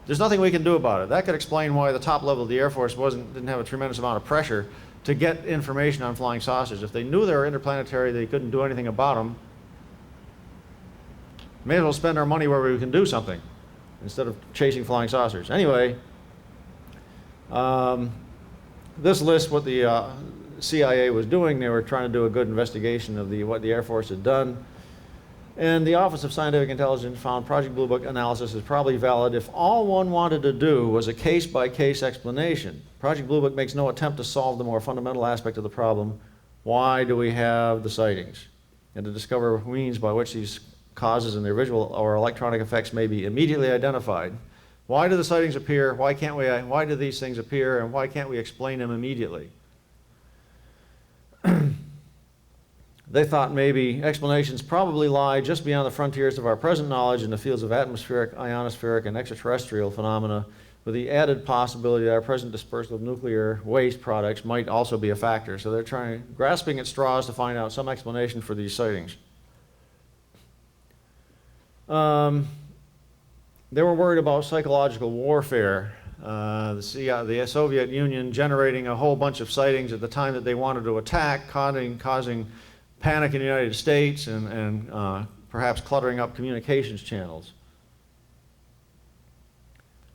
[SPEAKER 2] there's nothing we can do about it. That could explain why the top level of the Air Force didn't have a tremendous amount of pressure to get information on flying saucers. If they knew they were interplanetary, they couldn't do anything about them. May as well spend our money where we can do something instead of chasing flying saucers. Anyway, this lists what the CIA was doing. They were trying to do a good investigation of what the Air Force had done. And the Office of Scientific Intelligence found Project Blue Book analysis is probably valid if all one wanted to do was a case-by-case explanation. Project Blue Book makes no attempt to solve the more fundamental aspect of the problem. Why do we have the sightings? And to discover means by which these causes and their visual or electronic effects may be immediately identified. Why do the sightings appear? Why do these things appear? And why can't we explain them immediately? They thought maybe explanations probably lie just beyond the frontiers of our present knowledge in the fields of atmospheric, ionospheric, and extraterrestrial phenomena, with the added possibility that our present dispersal of nuclear waste products might also be a factor. So they're grasping at straws to find out some explanation for these sightings. They were worried about psychological warfare. the Soviet Union generating a whole bunch of sightings at the time that they wanted to attack, causing panic in the United States and perhaps cluttering up communications channels.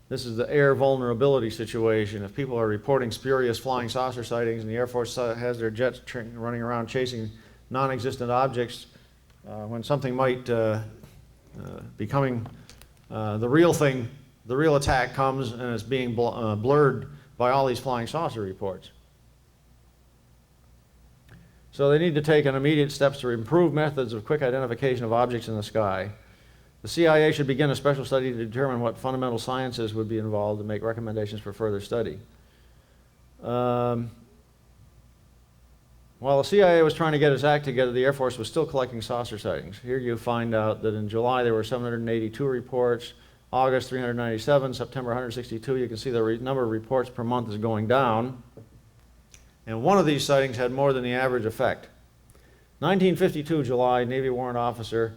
[SPEAKER 2] This is the air vulnerability situation. If people are reporting spurious flying saucer sightings and the Air Force has their jets running around chasing non-existent objects, when something might be coming, the real thing, the real attack comes and it's being blurred by all these flying saucer reports. So they need to take immediate steps to improve methods of quick identification of objects in the sky. The CIA should begin a special study to determine what fundamental sciences would be involved and make recommendations for further study. While the CIA was trying to get its act together, the Air Force was still collecting saucer sightings. Here you find out that in July there were 782 reports, August 397, September 162. You can see the number of reports per month is going down. And one of these sightings had more than the average effect. 1952, July, Navy warrant officer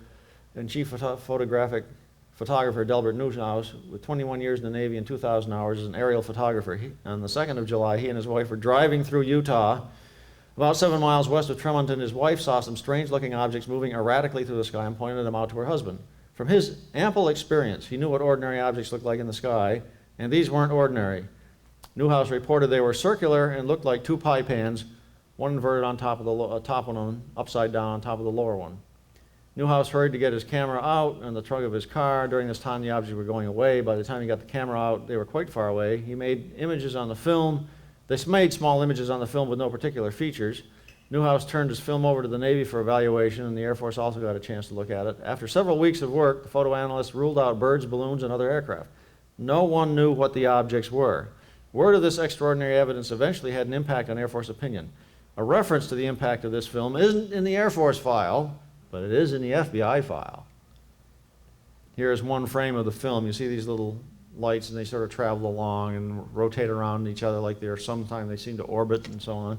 [SPEAKER 2] and chief photographer Delbert Newhouse, with 21 years in the Navy and 2,000 hours as an aerial photographer. On the 2nd of July, he and his wife were driving through Utah. About 7 miles west of Tremonton, his wife saw some strange-looking objects moving erratically through the sky and pointed them out to her husband. From his ample experience, he knew what ordinary objects looked like in the sky, and these weren't ordinary. Newhouse reported they were circular and looked like two pie pans, one inverted on top of the top one, upside down on top of the lower one. Newhouse hurried to get his camera out and the trunk of his car. During this time, the objects were going away. By the time he got the camera out, they were quite far away. He made images on the film. They made small images on the film with no particular features. Newhouse turned his film over to the Navy for evaluation, and the Air Force also got a chance to look at it. After several weeks of work, the photo analysts ruled out birds, balloons, and other aircraft. No one knew what the objects were. Word of this extraordinary evidence eventually had an impact on Air Force opinion. A reference to the impact of this film isn't in the Air Force file, but it is in the FBI file. Here's one frame of the film. You see these little lights, and they sort of travel along and rotate around each other like they're sometimes they seem to orbit and so on.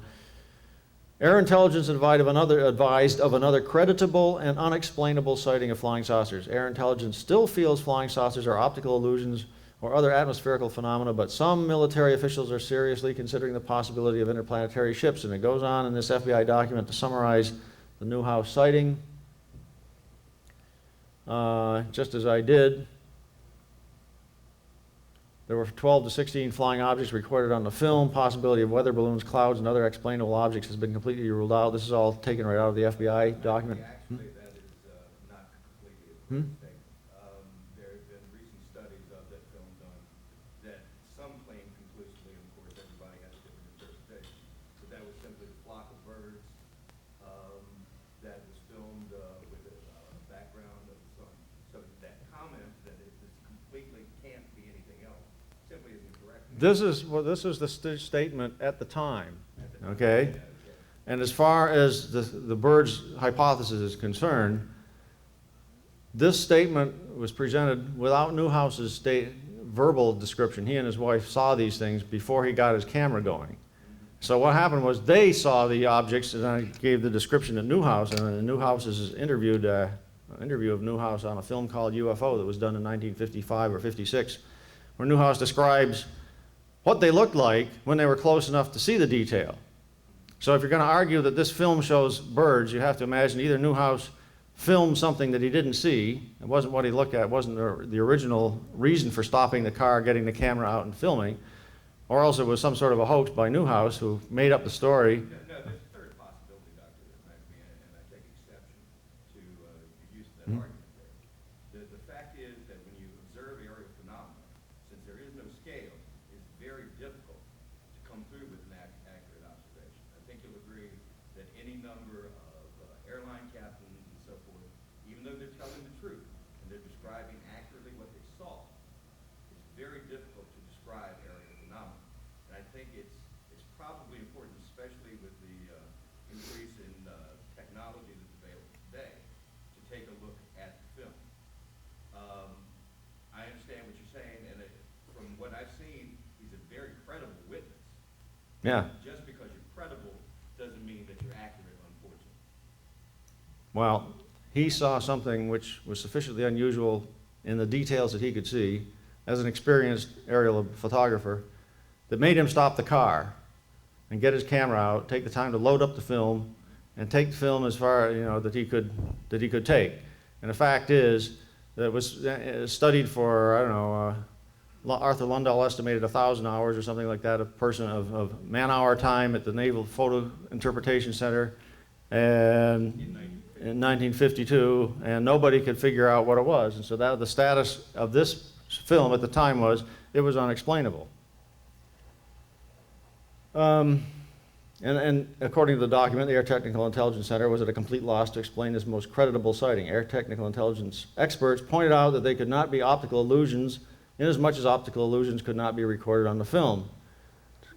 [SPEAKER 2] Air intelligence advised of another creditable and unexplainable sighting of flying saucers. Air intelligence still feels flying saucers are optical illusions or other atmospherical phenomena, but some military officials are seriously considering the possibility of interplanetary ships. And it goes on in this FBI document to summarize the Newhouse sighting. Just as I did, there were 12 to 16 flying objects recorded on the film. Possibility of weather balloons, clouds, and other explainable objects has been completely ruled out. This is all taken right out of the FBI document.
[SPEAKER 3] Actually, that is not completely a mistake. There have been recent studies of that film done that some claim conclusively, and of course everybody has different interpretations, but that was simply a flock of birds that was filmed with a background of the sun. So that comment that it completely can't be anything else simply isn't correct.
[SPEAKER 2] This is the statement at the time, okay? And as far as the bird's hypothesis is concerned, this statement was presented without Newhouse's verbal description. He and his wife saw these things before he got his camera going. So what happened was they saw the objects, and I gave the description to Newhouse, and Newhouse is interviewed, an interview of Newhouse on a film called UFO that was done in 1955 or 56, where Newhouse describes what they looked like when they were close enough to see the detail. So if you're going to argue that this film shows birds, you have to imagine either Newhouse filmed something that he didn't see, it wasn't what he looked at, it wasn't the original reason for stopping the car, getting the camera out and filming, or else it was some sort of a hoax by Newhouse who made up the story.
[SPEAKER 3] No, there's a third possibility, Dr. Maccabee, and I take exception to the use of that argument there. The fact is that when you observe aerial phenomena, since there is no scale, it's very difficult to come through with an accurate observation. I think you'll agree that any number of airline captains and so forth, even though they're telling the truth and they're describing accurately what they saw, it's very difficult to describe aerial phenomena. And I think it's probably important, especially with the increase in technology that's available today, to take a look at the film. I understand what you're saying, and from what I've seen, he's a very credible witness.
[SPEAKER 2] Yeah.
[SPEAKER 3] Just because you're credible doesn't mean that you're accurate, unfortunately.
[SPEAKER 2] Well, he saw something which was sufficiently unusual in the details that he could see as an experienced aerial photographer, that made him stop the car and get his camera out, take the time to load up the film, and take the film as far, you know, that he could take. And the fact is that it was studied for, I don't know, Arthur Lundell estimated 1,000 hours or something like that, a person of man-hour time at the Naval Photo Interpretation Center, and in 1952, and nobody could figure out what it was. And so that the status of this film at the time was, it was unexplainable. And according to the document, the Air Technical Intelligence Center was at a complete loss to explain this most creditable sighting. Air Technical Intelligence experts pointed out that they could not be optical illusions, inasmuch as optical illusions could not be recorded on the film.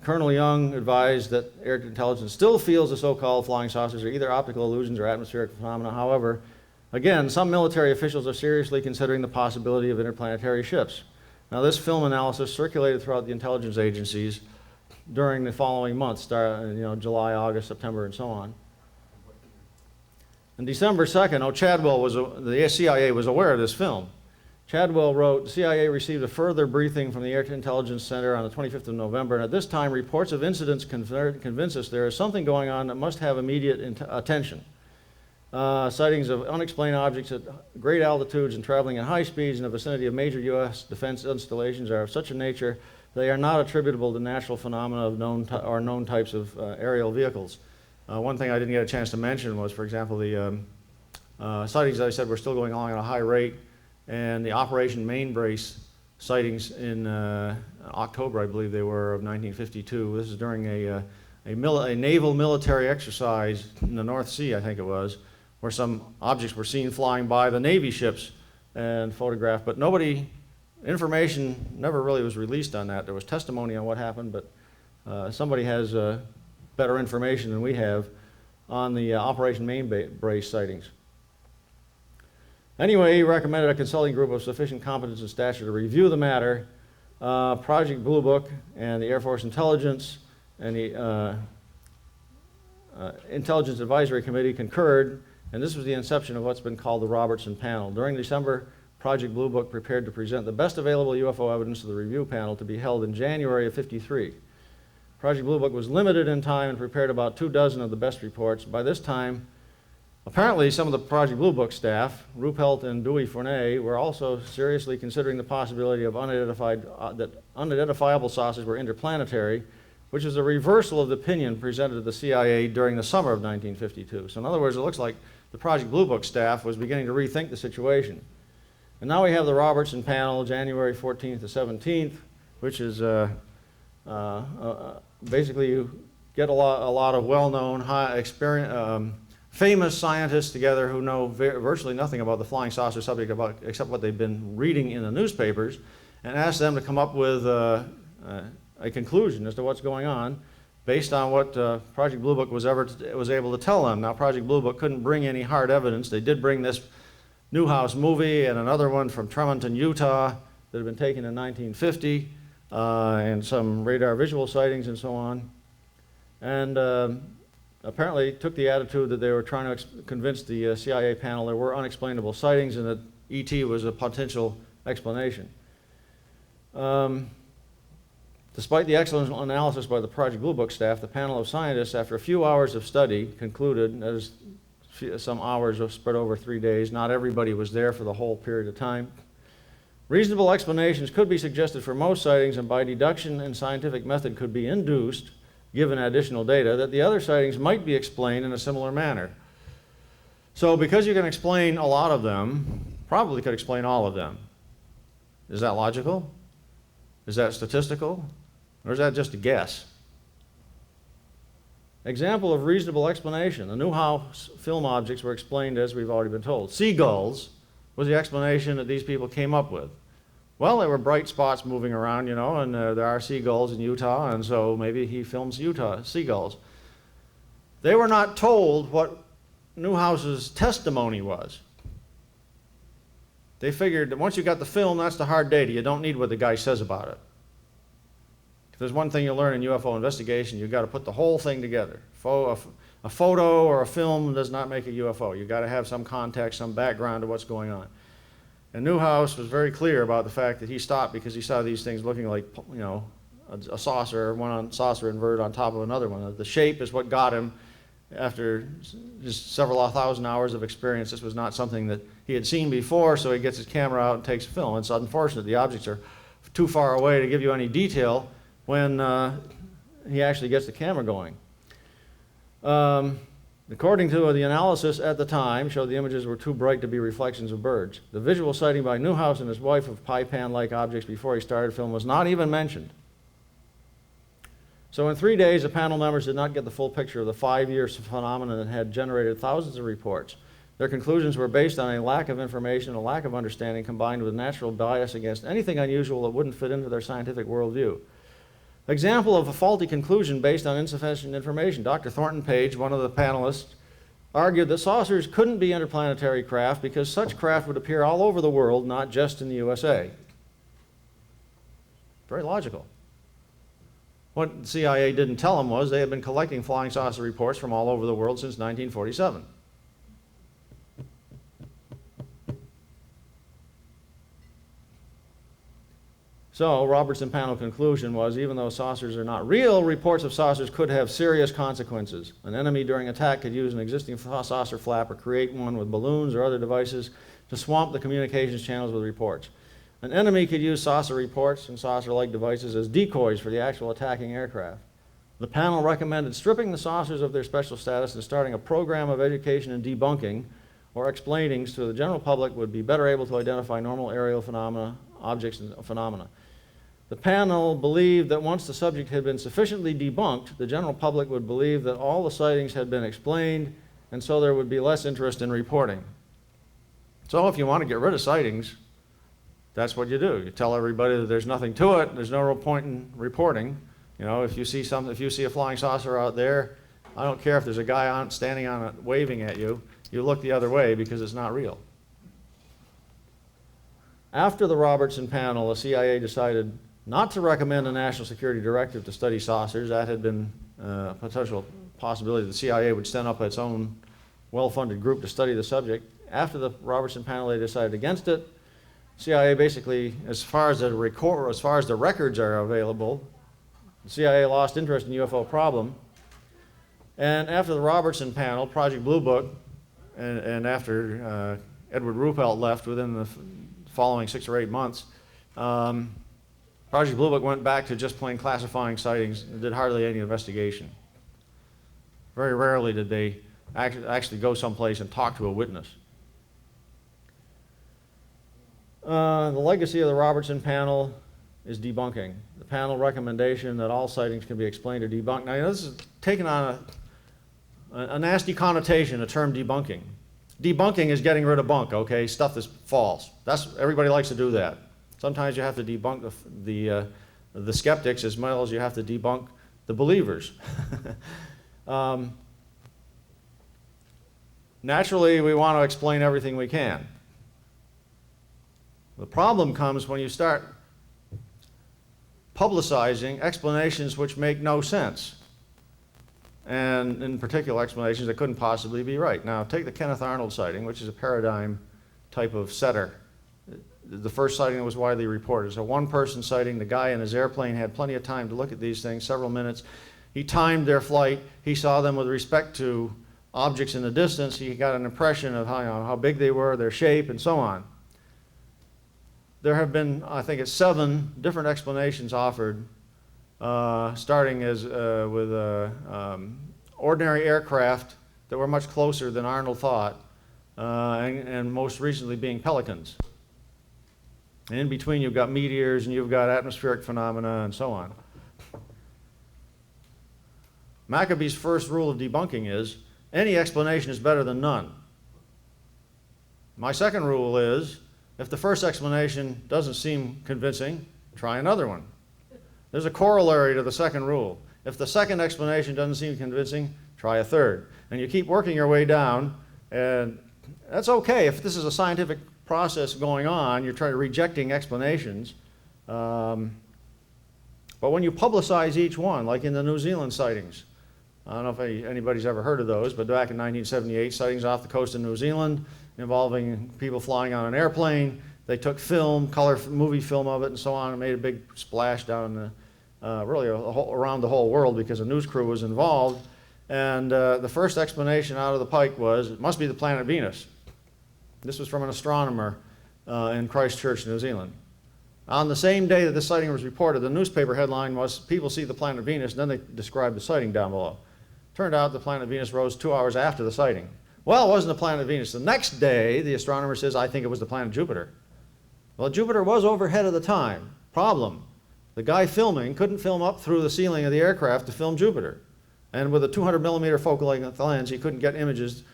[SPEAKER 2] Colonel Young advised that Air Intelligence still feels the so-called flying saucers are either optical illusions or atmospheric phenomena. However, again, some military officials are seriously considering the possibility of interplanetary ships. Now, this film analysis circulated throughout the intelligence agencies during the following months, July, August, September, and so on. On December 2nd, the CIA was aware of this film. Chadwell wrote, the CIA received a further briefing from the Air Intelligence Center on the 25th of November, and at this time, reports of incidents convince us there is something going on that must have immediate attention. Sightings of unexplained objects at great altitudes and traveling at high speeds in the vicinity of major U.S. defense installations are of such a nature they are not attributable to natural phenomena of known types of aerial vehicles. One thing I didn't get a chance to mention was, for example, the sightings, as I said, were still going along at a high rate, and the Operation Main Brace sightings in October, I believe they were, of 1952. This is during a naval military exercise in the North Sea, I think it was, where some objects were seen flying by the Navy ships and photographed, but information never really was released on that. There was testimony on what happened, but somebody has better information than we have on the Operation Main Brace sightings. Anyway, he recommended a consulting group of sufficient competence and stature to review the matter. Project Blue Book and the Air Force Intelligence and the Intelligence Advisory Committee concurred, and this was the inception of what's been called the Robertson Panel. During December, Project Blue Book prepared to present the best available UFO evidence to the review panel to be held in January of '53. Project Blue Book was limited in time and prepared about 24 of the best reports. By this time, apparently some of the Project Blue Book staff, Ruppelt and Dewey Fournay, were also seriously considering the possibility of that unidentifiable saucers were interplanetary, which is a reversal of the opinion presented to the CIA during the summer of 1952. So in other words, it looks like the Project Blue Book staff was beginning to rethink the situation. And now we have the Robertson Panel, January 14th to 17th, which is basically you get a lot of well-known, famous scientists together who know virtually nothing about the flying saucer subject except what they've been reading in the newspapers, and ask them to come up with a conclusion as to what's going on based on what Project Blue Book was able to tell them. Now, Project Blue Book couldn't bring any hard evidence. They did bring this Newhouse movie and another one from Tremonton, Utah, that had been taken in 1950, and some radar visual sightings and so on. And apparently took the attitude that they were trying to convince the CIA panel there were unexplainable sightings and that ET was a potential explanation. Despite the excellent analysis by the Project Blue Book staff, the panel of scientists, after a few hours of study, concluded, that is, some hours spread over 3 days, not everybody was there for the whole period of time. Reasonable explanations could be suggested for most sightings, and by deduction and scientific method could be induced, given additional data, that the other sightings might be explained in a similar manner. So because you can explain a lot of them, probably could explain all of them. Is that logical? Is that statistical? Or is that just a guess? Example of reasonable explanation. The Newhouse film objects were explained as we've already been told. Seagulls was the explanation that these people came up with. Well, there were bright spots moving around, and there are seagulls in Utah, and so maybe he films Utah seagulls. They were not told what Newhouse's testimony was. They figured that once you got the film, that's the hard data. You don't need what the guy says about it. If there's one thing you learn in UFO investigation, you've got to put the whole thing together. A photo or a film does not make a UFO. You've got to have some context, some background to what's going on. And Newhouse was very clear about the fact that he stopped because he saw these things looking like, you know, a saucer, saucer inverted on top of another one. The shape is what got him. After just several thousand hours of experience, this was not something that he had seen before, so he gets his camera out and takes a film. It's unfortunate the objects are too far away to give you any detail when he actually gets the camera going. According to the analysis at the time, showed the images were too bright to be reflections of birds. The visual sighting by Newhouse and his wife of pie-pan-like objects before he started film was not even mentioned. So in 3 days, the panel members did not get the full picture of the 5-year phenomenon that had generated thousands of reports. Their conclusions were based on a lack of information, a lack of understanding, combined with natural bias against anything unusual that wouldn't fit into their scientific worldview. Example of a faulty conclusion based on insufficient information. Dr. Thornton Page, one of the panelists, argued that saucers couldn't be interplanetary craft because such craft would appear all over the world, not just in the USA. Very logical. What the CIA didn't tell them was they had been collecting flying saucer reports from all over the world since 1947. So, Robertson Panel conclusion was, even though saucers are not real, reports of saucers could have serious consequences. An enemy during attack could use an existing saucer flap or create one with balloons or other devices to swamp the communications channels with reports. An enemy could use saucer reports and saucer-like devices as decoys for the actual attacking aircraft. The panel recommended stripping the saucers of their special status and starting a program of education and debunking or explaining so the general public would be better able to identify normal aerial phenomena, objects and phenomena. The panel believed that once the subject had been sufficiently debunked, the general public would believe that all the sightings had been explained, and so there would be less interest in reporting. So if you want to get rid of sightings, that's what you do. You tell everybody that there's nothing to it, there's no real point in reporting. You know, if you see a flying saucer out there, I don't care if there's a guy standing on it waving at you, you look the other way because it's not real. After the Robertson Panel, the CIA decided not to recommend a national security directive to study saucers. That had been a potential possibility the CIA would stand up its own well-funded group to study the subject. After the Robertson Panel, they decided against it. CIA basically, as far as the records are available, the CIA lost interest in UFO problem. And after the Robertson Panel, Project Blue Book, and after Edward Ruppelt left within the following 6 or 8 months, Project Blue Book went back to just plain classifying sightings and did hardly any investigation. Very rarely did they actually go someplace and talk to a witness. The legacy of the Robertson Panel is debunking. The panel recommendation that all sightings can be explained or debunked. Now, this is taken on a nasty connotation, the term debunking. Debunking is getting rid of bunk, okay? Stuff that's false. Everybody likes to do that. Sometimes you have to debunk the skeptics as well as you have to debunk the believers. Naturally, we want to explain everything we can. The problem comes when you start publicizing explanations which make no sense, and in particular explanations that couldn't possibly be right. Now, take the Kenneth Arnold sighting, which is a paradigm type of setter. The first sighting that was widely reported. It's a one-person sighting. The guy in his airplane had plenty of time to look at these things, several minutes. He timed their flight. He saw them with respect to objects in the distance. He got an impression of how big they were, their shape, and so on. There have been, I think it's 7 different explanations offered, starting with ordinary aircraft that were much closer than Arnold thought, and most recently being pelicans. And in between you've got meteors and you've got atmospheric phenomena and so on. Maccabee's first rule of debunking is, any explanation is better than none. My second rule is, if the first explanation doesn't seem convincing, try another one. There's a corollary to the second rule. If the second explanation doesn't seem convincing, try a third. And you keep working your way down, and that's okay. If this is a scientific process going on, you're trying to rejecting explanations. But when you publicize each one, like in the New Zealand sightings, I don't know if anybody's ever heard of those, but back in 1978, sightings off the coast of New Zealand involving people flying on an airplane. They took film, color movie film of it and so on, and made a big splash down really around the whole world because a news crew was involved. And the first explanation out of the pike was, it must be the planet Venus. This was from an astronomer in Christchurch, New Zealand. On the same day that this sighting was reported, the newspaper headline was, "People see the planet Venus," and then they described the sighting down below. Turned out the planet Venus rose 2 hours after the sighting. Well, it wasn't the planet Venus. The next day, the astronomer says, "I think it was the planet Jupiter." Well, Jupiter was overhead at the time. Problem, the guy filming couldn't film up through the ceiling of the aircraft to film Jupiter. And with a 200 millimeter focal length lens, he couldn't get images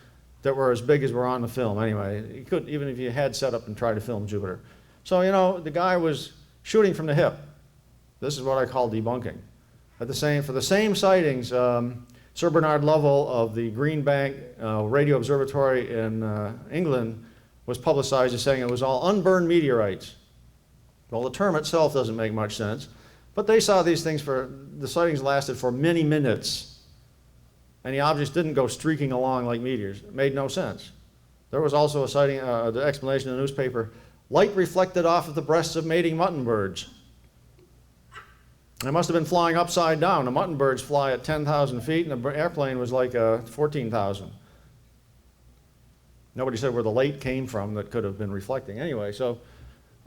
[SPEAKER 2] that were as big as were on the film. Anyway, he couldn't, even if you had set up and tried to film Jupiter. So, you know, the guy was shooting from the hip. This is what I call debunking. For the same sightings, Sir Bernard Lovell of the Green Bank Radio Observatory in England was publicized as saying it was all unburned meteorites. Well, the term itself doesn't make much sense, but they saw these things the sightings lasted for many minutes, and the objects didn't go streaking along like meteors. It made no sense. There was also a sighting, the explanation in the newspaper, light reflected off of the breasts of mating mutton birds. They must have been flying upside down. The mutton birds fly at 10,000 feet, and the airplane was like 14,000. Nobody said where the light came from that could have been reflecting. Anyway, so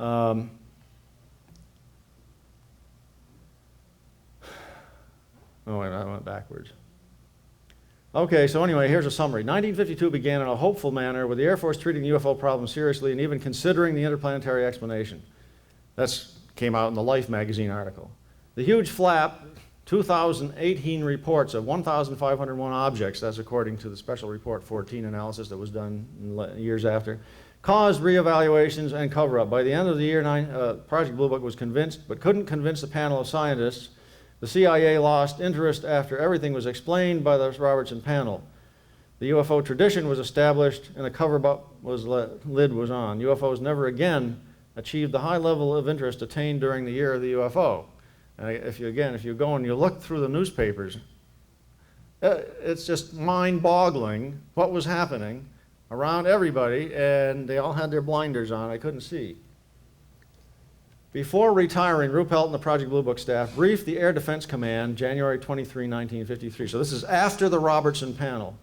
[SPEAKER 2] oh wait, I went backwards. Okay, so anyway, here's a summary. 1952 began in a hopeful manner with the Air Force treating the UFO problem seriously and even considering the interplanetary explanation. That came out in the Life magazine article. The huge flap, 2018 reports of 1,501 objects, that's according to the Special Report 14 analysis that was done years after, caused reevaluations and cover-up. By the end of the year, Project Blue Book was convinced, but couldn't convince the panel of scientists. The CIA lost interest after everything was explained by the Robertson Panel. The UFO tradition was established and the cover-up lid was on. UFOs never again achieved the high level of interest attained during the year of the UFO. And if you go and you look through the newspapers, it's just mind-boggling what was happening around everybody, and they all had their blinders on. I couldn't see. Before retiring, Ruppelt and the Project Blue Book staff briefed the Air Defense Command January 23, 1953. So this is after the Robertson Panel.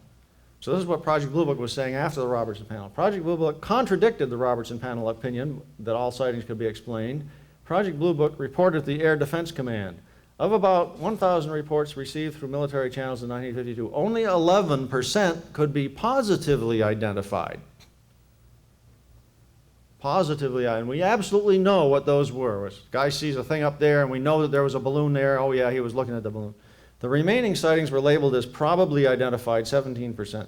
[SPEAKER 2] So this is what Project Blue Book was saying after the Robertson Panel. Project Blue Book contradicted the Robertson Panel opinion that all sightings could be explained. Project Blue Book reported to the Air Defense Command. Of about 1,000 reports received through military channels in 1952, only 11% could be positively identified. Positively, and we absolutely know what those were. A guy sees a thing up there and we know that there was a balloon there. Oh yeah, he was looking at the balloon. The remaining sightings were labeled as probably identified, 17%,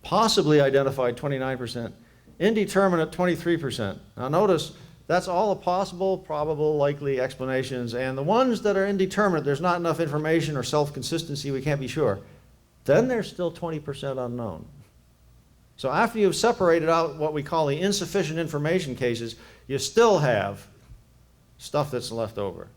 [SPEAKER 2] possibly identified, 29%, indeterminate, 23%. Now notice, that's all the possible, probable, likely explanations, and the ones that are indeterminate, there's not enough information or self-consistency, we can't be sure. Then there's still 20% unknown. So after you've separated out what we call the insufficient information cases, you still have stuff that's left over.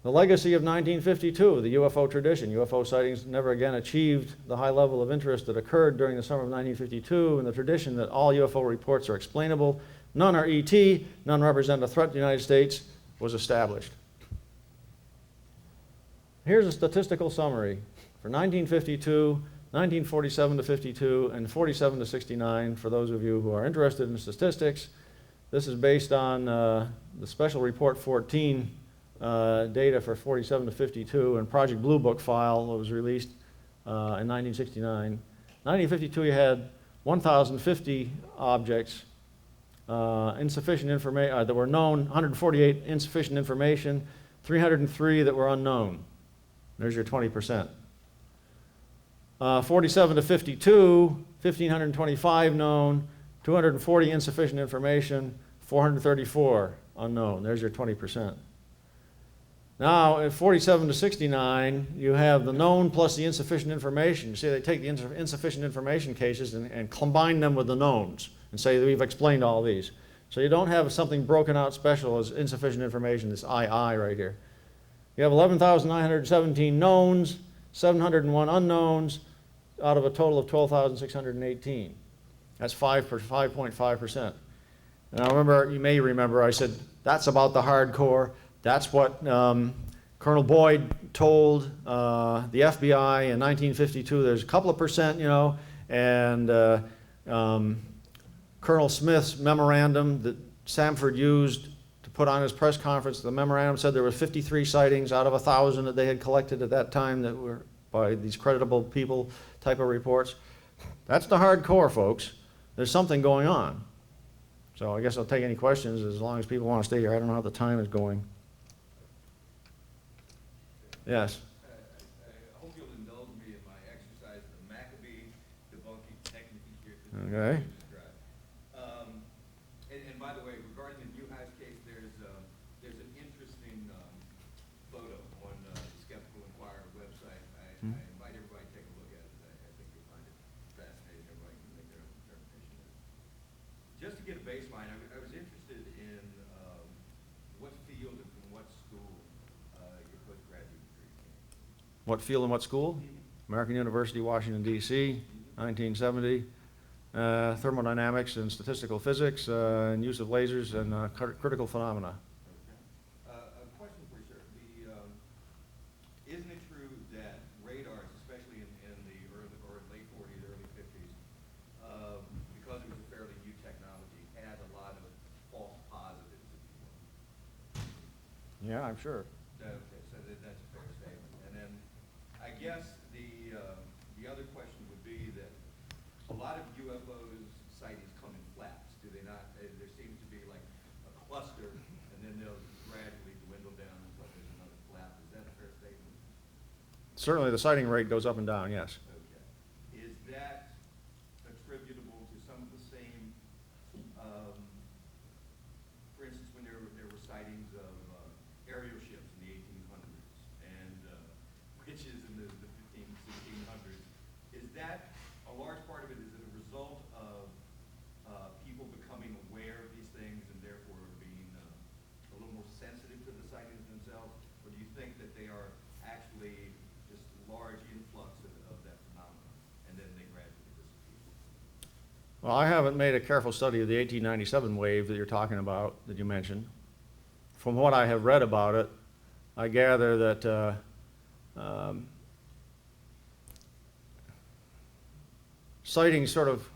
[SPEAKER 2] The legacy of 1952, the UFO tradition. UFO sightings never again achieved the high level of interest that occurred during the summer of 1952, and the tradition that all UFO reports are explainable, none are ET, none represent a threat to the United States, was established. Here's a statistical summary for 1952, 1947 to 52, and 47 to 69, for those of you who are interested in statistics. This is based on the Special Report 14 data for 47 to 52, and Project Blue Book file that was released in 1969. 1952, you had 1,050 objects, insufficient information that were known, 148 insufficient information, 303 that were unknown. There's your 20%. 47 to 52, 1,525 known, 240 insufficient information, 434 unknown. There's your 20%. Now, at 47 to 69, you have the known plus the insufficient information. You see, they take the insufficient information cases and combine them with the knowns and say that we've explained all these. So you don't have something broken out special as insufficient information, this II right here. You have 11,917 knowns, 701 unknowns, out of a total of 12,618. That's 5.5%. And I remember, you may remember, I said, that's about the hardcore. That's what Colonel Boyd told the FBI in 1952. There's a couple of percent, you know, and Colonel Smith's memorandum that Samford used to put on his press conference, the memorandum said there were 53 sightings out of 1,000 that they had collected at that time that were by these credible people type of reports. That's the hardcore, folks. There's something going on. So I guess I'll take any questions as long as people want to stay here. I don't know how the time is going. Yes.
[SPEAKER 3] I hope you'll indulge me in my exercise of the Maccabee debunking technique here.
[SPEAKER 2] Okay.
[SPEAKER 3] And by the way, regarding the Newhouse case, there's an interesting photo on the Skeptical Inquirer website. I invite everybody to take a look at it. I think you'll find it fascinating. Everybody can make their own interpretation of it. Just to get a baseline, I was interested in what field and from what school your postgraduate degree came.
[SPEAKER 2] What field and what school? American University, Washington, D.C., 1970. Thermodynamics and statistical physics, and use of lasers and critical phenomena.
[SPEAKER 3] Okay. A question for you, sir. Isn't it true that radars, especially in the early or late 40s, early 50s, because it was a fairly new technology, had a lot of false positives, if you will?
[SPEAKER 2] Yeah, I'm sure.
[SPEAKER 3] Okay, so that's a fair statement. And then I guess the other question would be that a lot of UFOs sightings come in flaps, do they not? There seems to be like a cluster, and then they'll gradually dwindle down until there's another flap. Is that a fair statement?
[SPEAKER 2] Certainly the sighting rate goes up and down, yes.
[SPEAKER 3] Okay. Is that attributable to some of the same, for instance, when there were sightings of aerial ships in the 1800s and witches in the 1600s, is that a large part of it, is it a result of people becoming aware of these things and therefore being a little more sensitive to the sightings themselves? Or do you think that they are actually just large influx of that phenomenon and then they gradually disappear?
[SPEAKER 2] Well, I haven't made a careful study of the 1897 wave that you're talking about, that you mentioned. From what I have read about it, I gather that sightings sort of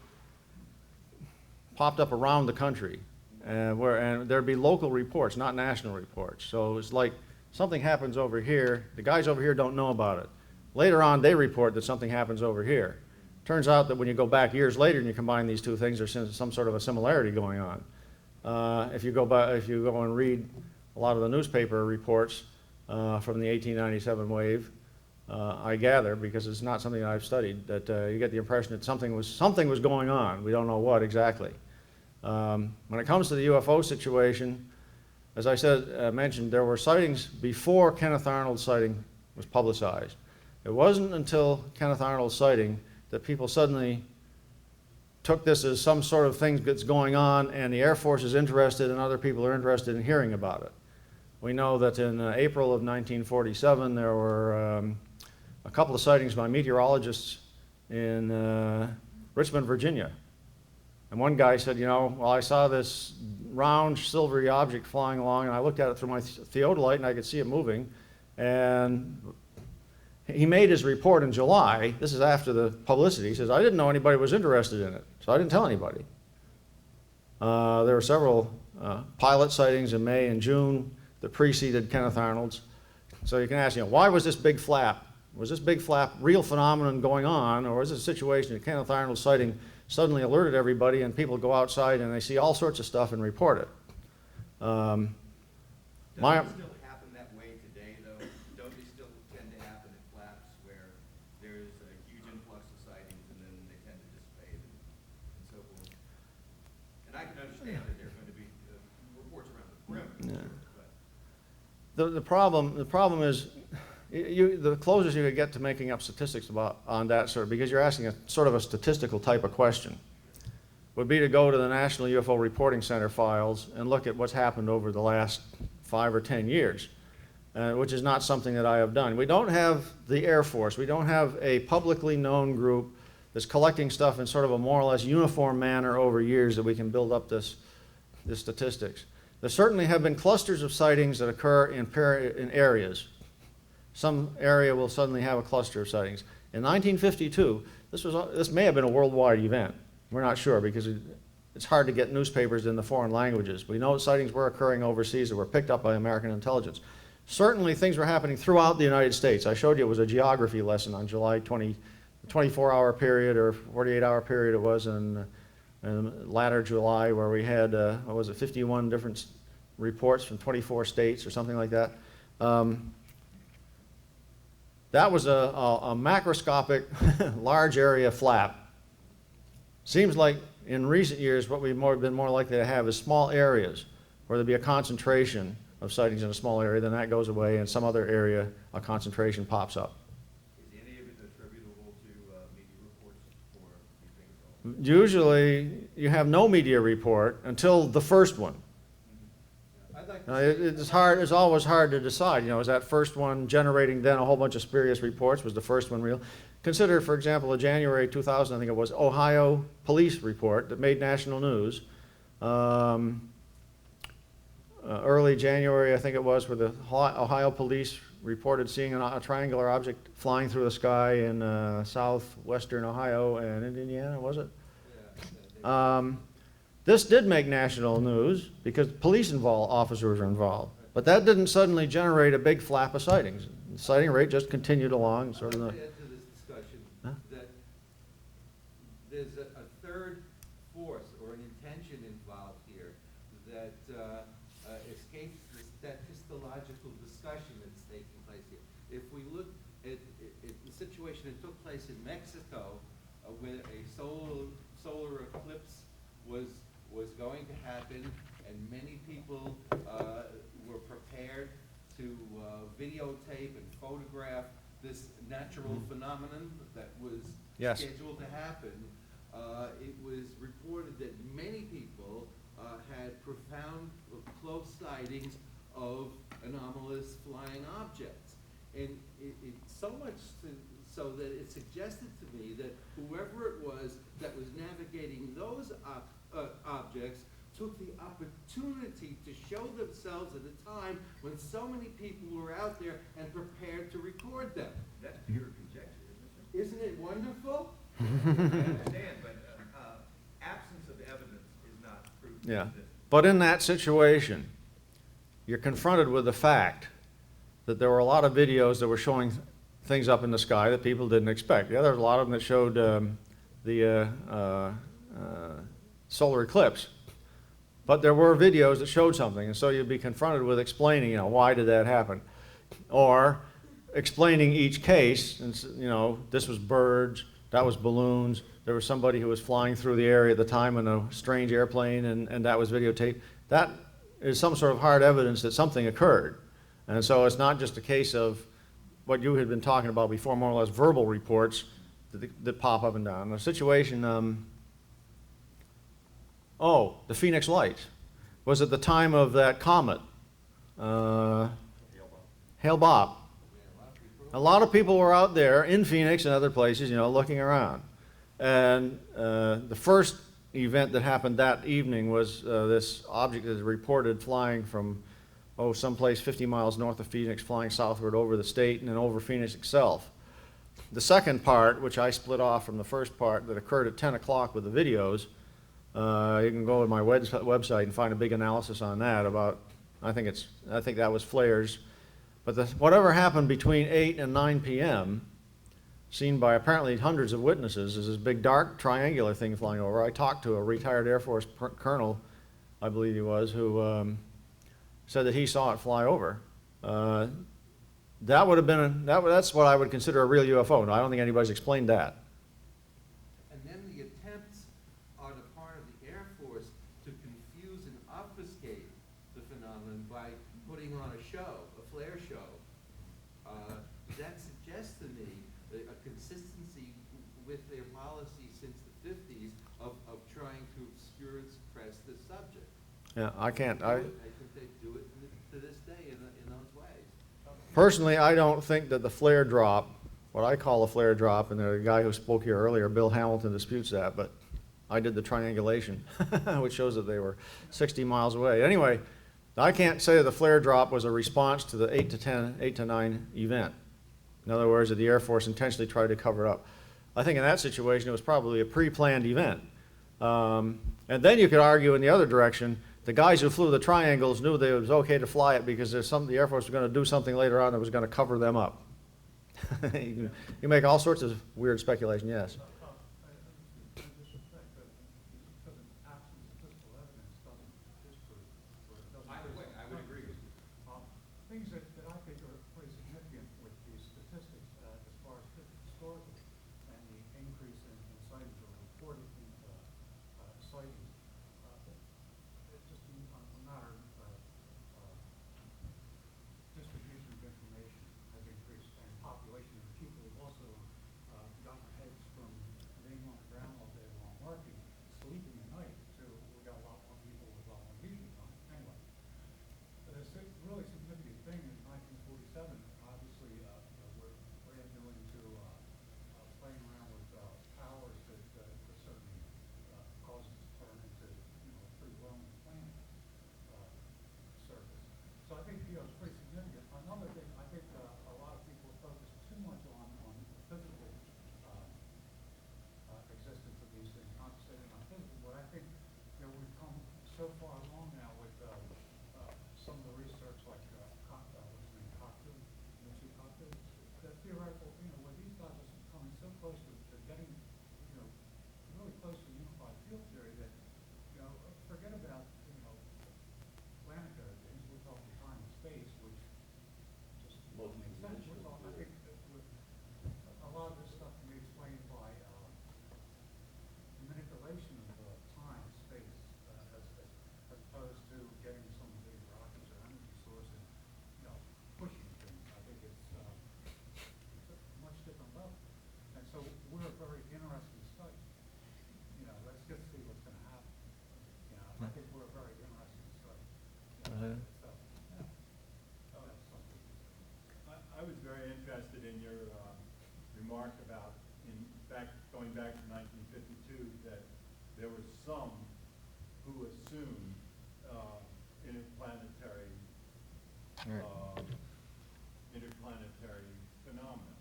[SPEAKER 2] popped up around the country, and there'd be local reports, not national reports. So it's like something happens over here, the guys over here don't know about it. Later on, they report that something happens over here. Turns out that when you go back years later and you combine these two things, there's some sort of a similarity going on. If you go and read a lot of the newspaper reports from the 1897 wave, I gather, because it's not something I've studied, that you get the impression that something was going on. We don't know what exactly. When it comes to the UFO situation, as I mentioned, there were sightings before Kenneth Arnold's sighting was publicized. It wasn't until Kenneth Arnold's sighting that people suddenly took this as some sort of thing that's going on, and the Air Force is interested and other people are interested in hearing about it. We know that in April of 1947 there were a couple of sightings by meteorologists in Richmond, Virginia. And one guy said, you know, well, I saw this round silvery object flying along, and I looked at it through my theodolite and I could see it moving. And he made his report in July. This is after the publicity. He says, I didn't know anybody was interested in it, so I didn't tell anybody. There were several pilot sightings in May and June that preceded Kenneth Arnold's. So you can ask, you know, why was this big flap? Was this big flap real phenomenon going on, or is it a situation that Kenneth Arnold's sighting suddenly alerted everybody and people go outside and they see all sorts of stuff and report it?
[SPEAKER 3] Does it still happen that way today, though? Don't they still tend to happen at flaps where there's a huge influx of sightings and then they tend to dissipate and so forth? And I can understand that there are going to be reports around the perimeter.
[SPEAKER 2] Yeah. The problem is, the closest you could get to making up statistics on that sort of, because you're asking a sort of a statistical type of question, would be to go to the National UFO Reporting Center files and look at what's happened over the last 5 or 10 years, which is not something that I have done. We don't have the Air Force. We don't have a publicly known group that's collecting stuff in sort of a more or less uniform manner over years that we can build up this statistics. There certainly have been clusters of sightings that occur in areas. Some area will suddenly have a cluster of sightings. In 1952, this may have been a worldwide event. We're not sure because it's hard to get newspapers in the foreign languages. We know sightings were occurring overseas that were picked up by American intelligence. Certainly things were happening throughout the United States. I showed you it was a geography lesson on July 20, the 24-hour period or 48-hour period it was in latter July, where we had, 51 different reports from 24 states or something like that. That was a macroscopic large area flap. Seems like in recent years what we've been more likely to have is small areas where there'd be a concentration of sightings in a small area, then that goes away, and some other area, a concentration pops up.
[SPEAKER 3] Is any of it attributable to media reports, or do you think so?
[SPEAKER 2] Usually you have no media report until the first one. It's always hard to decide, is that first one generating then a whole bunch of spurious reports? Was the first one real? Consider, for example, a January 2000, I think it was, Ohio police report that made national news. Early January, I think it was, where the Ohio police reported seeing a triangular object flying through the sky in southwestern Ohio and in Indiana, was it? Yeah. This did make national news because police officers were involved. But that didn't suddenly generate a big flap of sightings. The sighting rate just continued along. Sort of.
[SPEAKER 4] I'd like to add to this discussion that there's a third force or an intention involved here that escapes the statistological discussion that's taking place here. If we look at the situation that took place in Mexico, where a solar eclipse was going to happen, and many people were prepared to videotape and photograph this natural phenomenon that was scheduled to happen. It was reported that many people had profound close sightings of anomalous flying objects. And it's so much so that it suggested to me that whoever it was that was navigating those objects took the opportunity to show themselves at a time when so many people were out there and prepared to record them.
[SPEAKER 3] That's pure conjecture, isn't
[SPEAKER 4] Isn't it wonderful?
[SPEAKER 3] it? I understand, but absence of evidence is not proof of
[SPEAKER 2] Yeah.
[SPEAKER 3] existence.
[SPEAKER 2] But in that situation, you're confronted with the fact that there were a lot of videos that were showing things up in the sky that people didn't expect. Yeah, there was a lot of them that showed the solar eclipse. But there were videos that showed something, and so you'd be confronted with explaining, why did that happen? Or explaining each case, and this was birds, that was balloons, there was somebody who was flying through the area at the time in a strange airplane, and that was videotaped. That is some sort of hard evidence that something occurred. And so it's not just a case of what you had been talking about before, more or less verbal reports that pop up and down. The situation, the Phoenix Lights was at the time of that comet, Hale-Bopp. A lot of people were out there in Phoenix and other places, looking around. And the first event that happened that evening was this object that is reported flying from, someplace 50 miles north of Phoenix, flying southward over the state and then over Phoenix itself. The second part, which I split off from the first part, that occurred at 10 o'clock with the videos, you can go to my website and find a big analysis on that about, I think that was flares. But whatever happened between 8 and 9 p.m., seen by apparently hundreds of witnesses, is this big dark triangular thing flying over. I talked to a retired Air Force colonel, I believe he was, who said that he saw it fly over. That would have been, that's what I would consider a real UFO. No, I don't think anybody's explained that.
[SPEAKER 4] And then the attempts on the part of the Air Force to confuse and obfuscate the phenomenon by putting on a show, a flare show, that suggests to me a consistency with their policy since the 50s of trying to obscure and suppress this subject.
[SPEAKER 2] Yeah, I can't.
[SPEAKER 4] I think they do it to this day in those ways.
[SPEAKER 2] Personally, I don't think that the flare drop what I call a flare drop, and the guy who spoke here earlier, Bill Hamilton, disputes that, but I did the triangulation, which shows that they were 60 miles away. Anyway, I can't say that the flare drop was a response to the 8 to 9 event. In other words, that the Air Force intentionally tried to cover it up. I think in that situation it was probably a pre-planned event. And then you could argue in the other direction, the guys who flew the triangles knew that it was okay to fly it because the Air Force was going to do something later on that was going to cover them up. You make all sorts of weird speculation, yes.
[SPEAKER 3] Either way, I would agree with you.
[SPEAKER 5] Things that I think are pretty significant with the statistics as far as historical and the increase in sightings or reported sightings. It's just a matter of distribution of information has increased, and population of people have also gotten our heads from being on the ground all day long working, sleeping at night, to we got a lot more people with a lot more leisure time. Anyway. But a really significant thing in 1947, obviously, we're into playing around with powers that certainly cause us to turn into, a free-roaming planet surface. So I think, it's pretty significant. Another thing, I think a lot of people focus too much on the physical existence of these things, not to say they're not physical, but I think, we've come so far along now with some of the research like that theoretical, where these guys are coming so close to getting, really close to unified field theory that, forget about, planetary things, we're talking time and space, which just doesn't make sense. We're talking, I think, that a lot of this stuff can be explained by manipulation of time, space, as opposed to getting some big rockets or energy source and, pushing things. I think it's a much different level. And so we're a very interesting study. Let's just see what's going to happen. I think we're a very interesting study.
[SPEAKER 6] I was very interested in your remark about, in fact, going back to 1952, that there were some who assumed interplanetary phenomena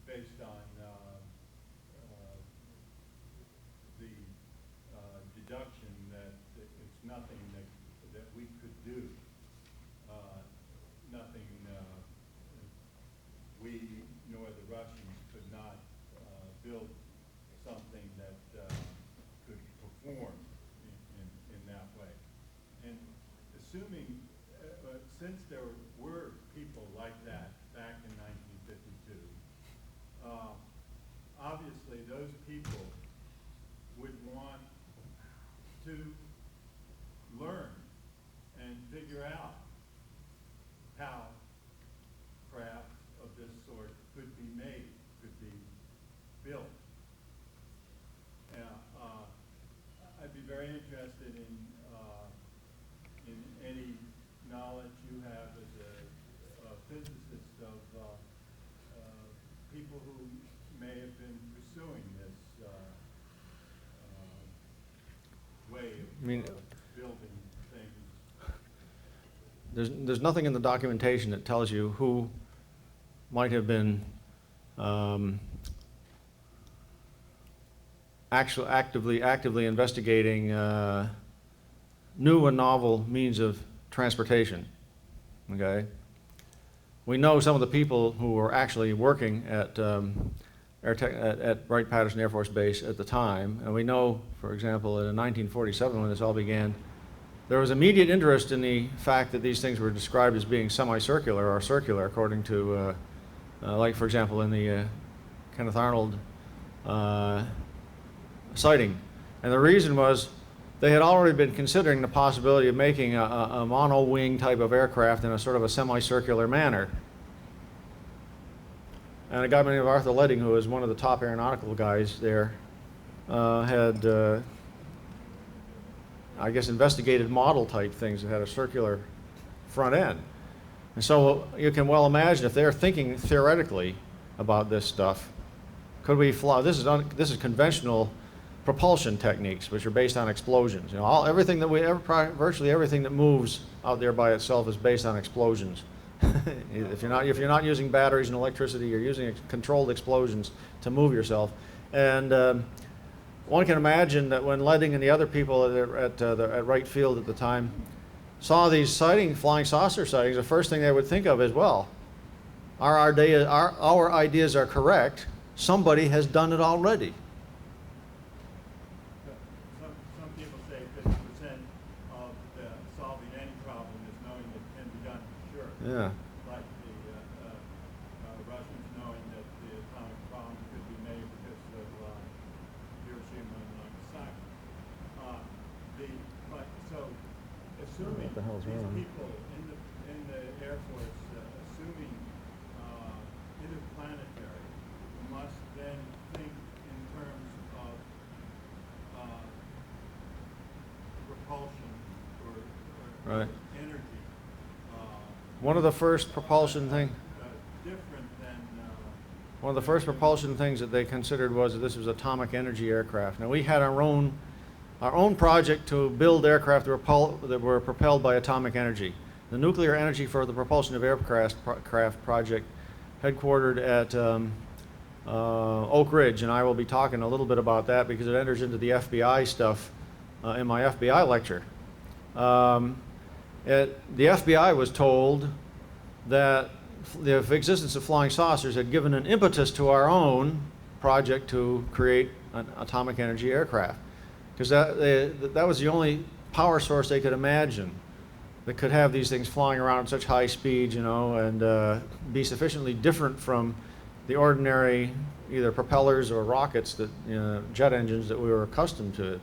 [SPEAKER 6] based on the deduction that it's nothing that we could do, nothing we nor the Russians could not build something that could perform in that way. And assuming, since there were people like that back in 1952, obviously those people would want to learn and figure out how craft of this sort could be made, could be built. I'd be very interested in any knowledge you have as a physicist of people who may have been pursuing this way of building things.
[SPEAKER 2] There's nothing in the documentation that tells you who might have been actively investigating new and novel means of transportation. Okay, we know some of the people who were actually working at Wright-Patterson Air Force Base at the time, and we know, for example, in 1947 when this all began, there was immediate interest in the fact that these things were described as being semicircular or circular, according to, like for example, in the Kenneth Arnold sighting. And the reason was they had already been considering the possibility of making a mono-wing type of aircraft in a sort of a semicircular manner. And a guy by the name of Arthur Ledding, who was one of the top aeronautical guys there, had, I guess, investigated model type things that had a circular front end. And so you can well imagine if they're thinking theoretically about this stuff. Could we fly? This is conventional propulsion techniques, which are based on explosions. You know, everything that virtually everything that moves out there by itself is based on explosions. If you're not using batteries and electricity, you're using controlled explosions to move yourself. And one can imagine that when Ledding and the other people at Wright Field at the time saw these flying saucer sightings, the first thing they would think of is, well, our ideas are correct. Somebody has done it already.
[SPEAKER 6] Some people say 50% of solving any problem is knowing it can be done for sure.
[SPEAKER 2] Yeah.
[SPEAKER 6] Like the Russians knowing that the atomic bomb could be made because of Hiroshima and Nagasaki. Assuming
[SPEAKER 2] What the hell's
[SPEAKER 6] these
[SPEAKER 2] wrong?
[SPEAKER 6] people in the Air Force, assuming interplanetary, must then think in terms of propulsion or
[SPEAKER 2] Right.
[SPEAKER 6] energy.
[SPEAKER 2] One of the first propulsion
[SPEAKER 6] Different than.
[SPEAKER 2] One of the first propulsion things that they considered was that this was atomic energy aircraft. Now we had our own project to build aircraft that were propelled by atomic energy. The nuclear energy for the propulsion of aircraft project, headquartered at Oak Ridge, and I will be talking a little bit about that because it enters into the FBI stuff in my FBI lecture. The FBI was told that the existence of flying saucers had given an impetus to our own project to create an atomic energy aircraft, because that was the only power source they could imagine that could have these things flying around at such high speed, you know, and be sufficiently different from the ordinary either propellers or rockets that, you know, jet engines that we were accustomed to.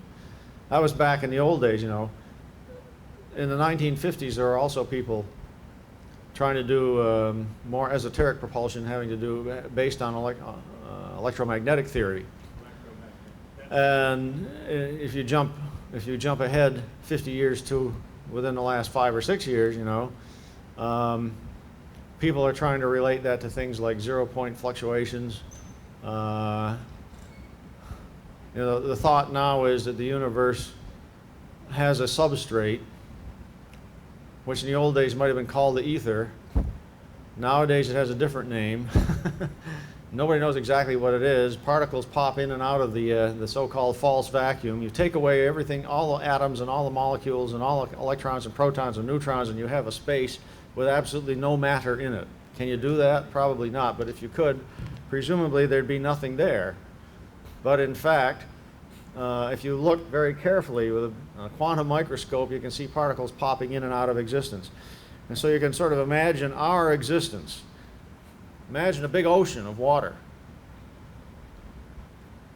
[SPEAKER 2] That was back in the old days, you know. In the 1950s, there were also people trying to do more esoteric propulsion, having to do based on electromagnetic theory. And if you jump ahead 50 years to within the last 5 or 6 years, you know, people are trying to relate that to things like 0-point fluctuations. You know, the thought now is that the universe has a substrate, which in the old days might have been called the ether. Nowadays it has a different name. Nobody knows exactly what it is. Particles pop in and out of the so-called false vacuum. You take away everything, all the atoms and all the molecules and all the electrons and protons and neutrons, and you have a space with absolutely no matter in it. Can you do that? Probably not, but if you could, presumably there'd be nothing there. But in fact, if you look very carefully with a quantum microscope, you can see particles popping in and out of existence. And so you can sort of imagine our existence. Imagine a big ocean of water.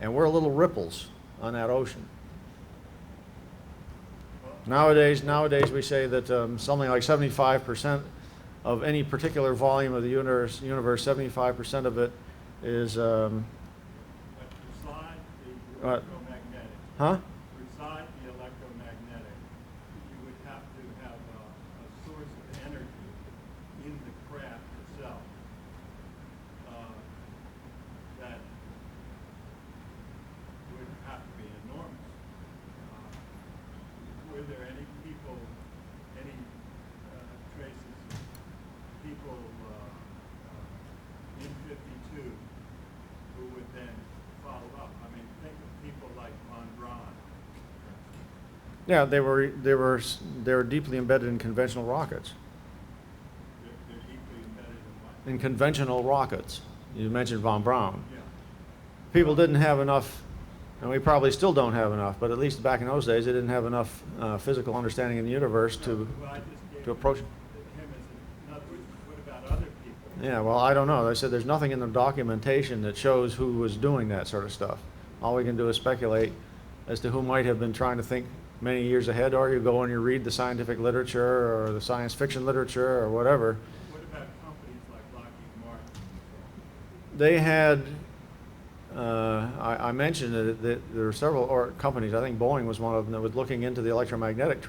[SPEAKER 2] And we're little ripples on that ocean. Nowadays we say that something like 75% of any particular volume of the universe, 75% of it is...
[SPEAKER 6] But beside the electromagnetic.
[SPEAKER 2] Huh?
[SPEAKER 6] Beside the electromagnetic, you would have to have a source of energy in the craft itself that would have to be enormous. Were there any people, any traces of people in 52 who would then follow up? I mean, think of people like von Braun.
[SPEAKER 2] Yeah, they were deeply embedded in conventional rockets.
[SPEAKER 6] They're deeply embedded in what?
[SPEAKER 2] In conventional rockets. You mentioned von Braun.
[SPEAKER 6] Yeah.
[SPEAKER 2] People didn't have enough, and we probably still don't have enough, but at least back in those days, they didn't have enough physical understanding of the universe to
[SPEAKER 6] Well, I just gave
[SPEAKER 2] to approach.
[SPEAKER 6] him as another. What about other people?
[SPEAKER 2] Yeah, well, I don't know. They said there's nothing in the documentation that shows who was doing that sort of stuff. All we can do is speculate as to who might have been trying to think many years ahead, or you go and you read the scientific literature or the science fiction literature or whatever.
[SPEAKER 6] What about companies like Lockheed Martin?
[SPEAKER 2] They had, I mentioned that there were several companies, I think Boeing was one of them, that was looking into the electromagnetic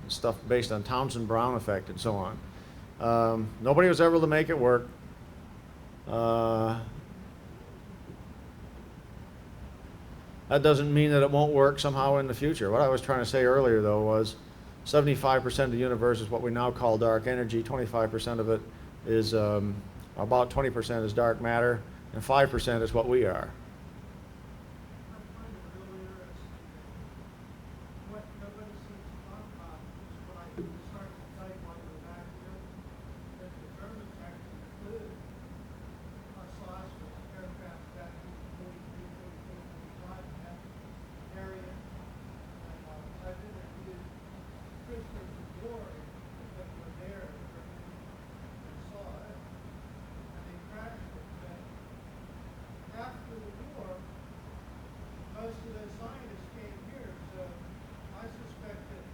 [SPEAKER 2] stuff based on Townsend-Brown effect and so on. Nobody was able to make it work. That doesn't mean that it won't work somehow in the future. What I was trying to say earlier, though, was 75% of the universe is what we now call dark energy. 25% of it is, about 20% is dark matter, and 5% is what we are.
[SPEAKER 5] I find it really interesting. What nobody seems to talk about is when I start to type while you're back here, that the Germans actually include a sauce with aircraft back in 45 in that area. And I've interviewed prisoners of war that were there and saw it, and they crashed it. But after the war, most of those scientists came here, so I suspect that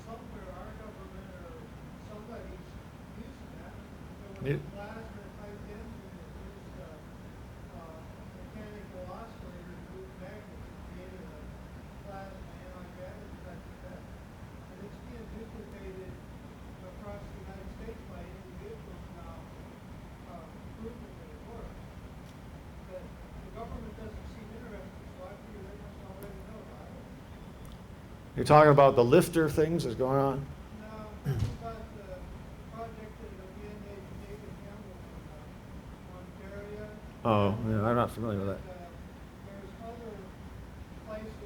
[SPEAKER 5] somewhere our government or somebody's using that. So when the plasma typed in, it was mechanical oscillator to move magnets and created a plasma anti-gravity type effect. And it's being duplicated across the United States by individuals now, proving that it works. But the government doesn't seem interested, so I figure they must already know about it.
[SPEAKER 2] You're talking about the lifter things that's going on?
[SPEAKER 5] Now, about the project that the DNA David Campbell from Ontario.
[SPEAKER 2] Oh, yeah, I'm not familiar with that.
[SPEAKER 5] There's other places, he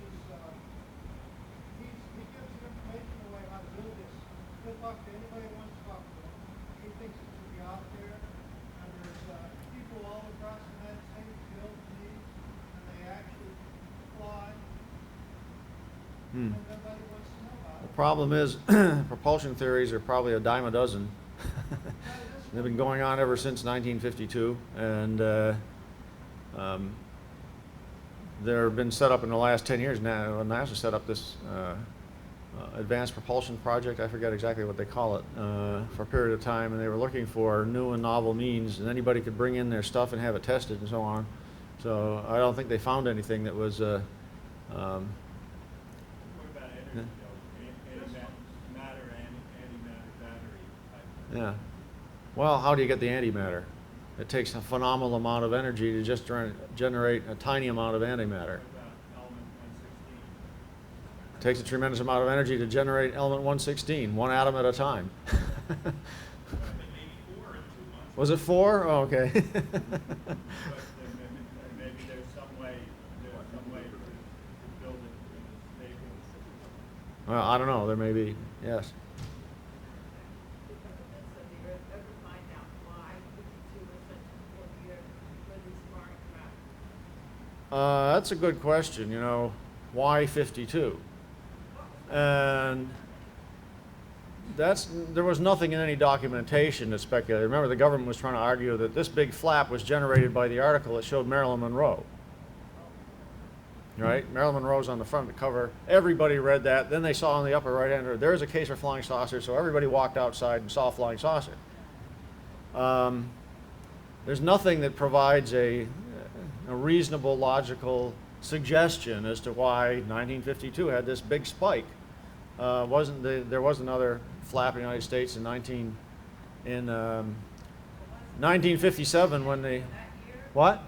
[SPEAKER 5] gives the information away how to build this. He'll talk to anybody who wants to talk to him. He thinks it should be out there. And there's people all across the United States build these, and they actually fly. And nobody wants to know about
[SPEAKER 2] The
[SPEAKER 5] it.
[SPEAKER 2] problem is, propulsion theories are probably a dime a dozen. They've been going on ever since 1952, and they've been set up in the last 10 years now. NASA set up this advanced propulsion project, I forget exactly what they call it, for a period of time, and they were looking for new and novel means, and anybody could bring in their stuff and have it tested and so on. So I don't think they found anything that was
[SPEAKER 6] What about energy, though? Matter and antimatter battery type?
[SPEAKER 2] yeah. Well, how do you get the antimatter? It takes a phenomenal amount of energy to just generate a tiny amount of antimatter.
[SPEAKER 6] What about element 116?
[SPEAKER 2] It takes a tremendous amount of energy to generate element 116, one atom at a time. Was it 4? Oh, okay.
[SPEAKER 6] But maybe there's some way to build it stable.
[SPEAKER 2] Well, I don't know. There may be. Yes. That's a good question. You know, why 52? And there was nothing in any documentation that speculated. Remember, the government was trying to argue that this big flap was generated by the article that showed Marilyn Monroe. Right? Marilyn Monroe's on the front of the cover. Everybody read that. Then they saw on the upper right hand, there's a case for flying saucer, so everybody walked outside and saw a flying saucer. There's nothing that provides a reasonable, logical suggestion as to why 1952 had this big spike. There was another flap in the United States in 1957 when they, what?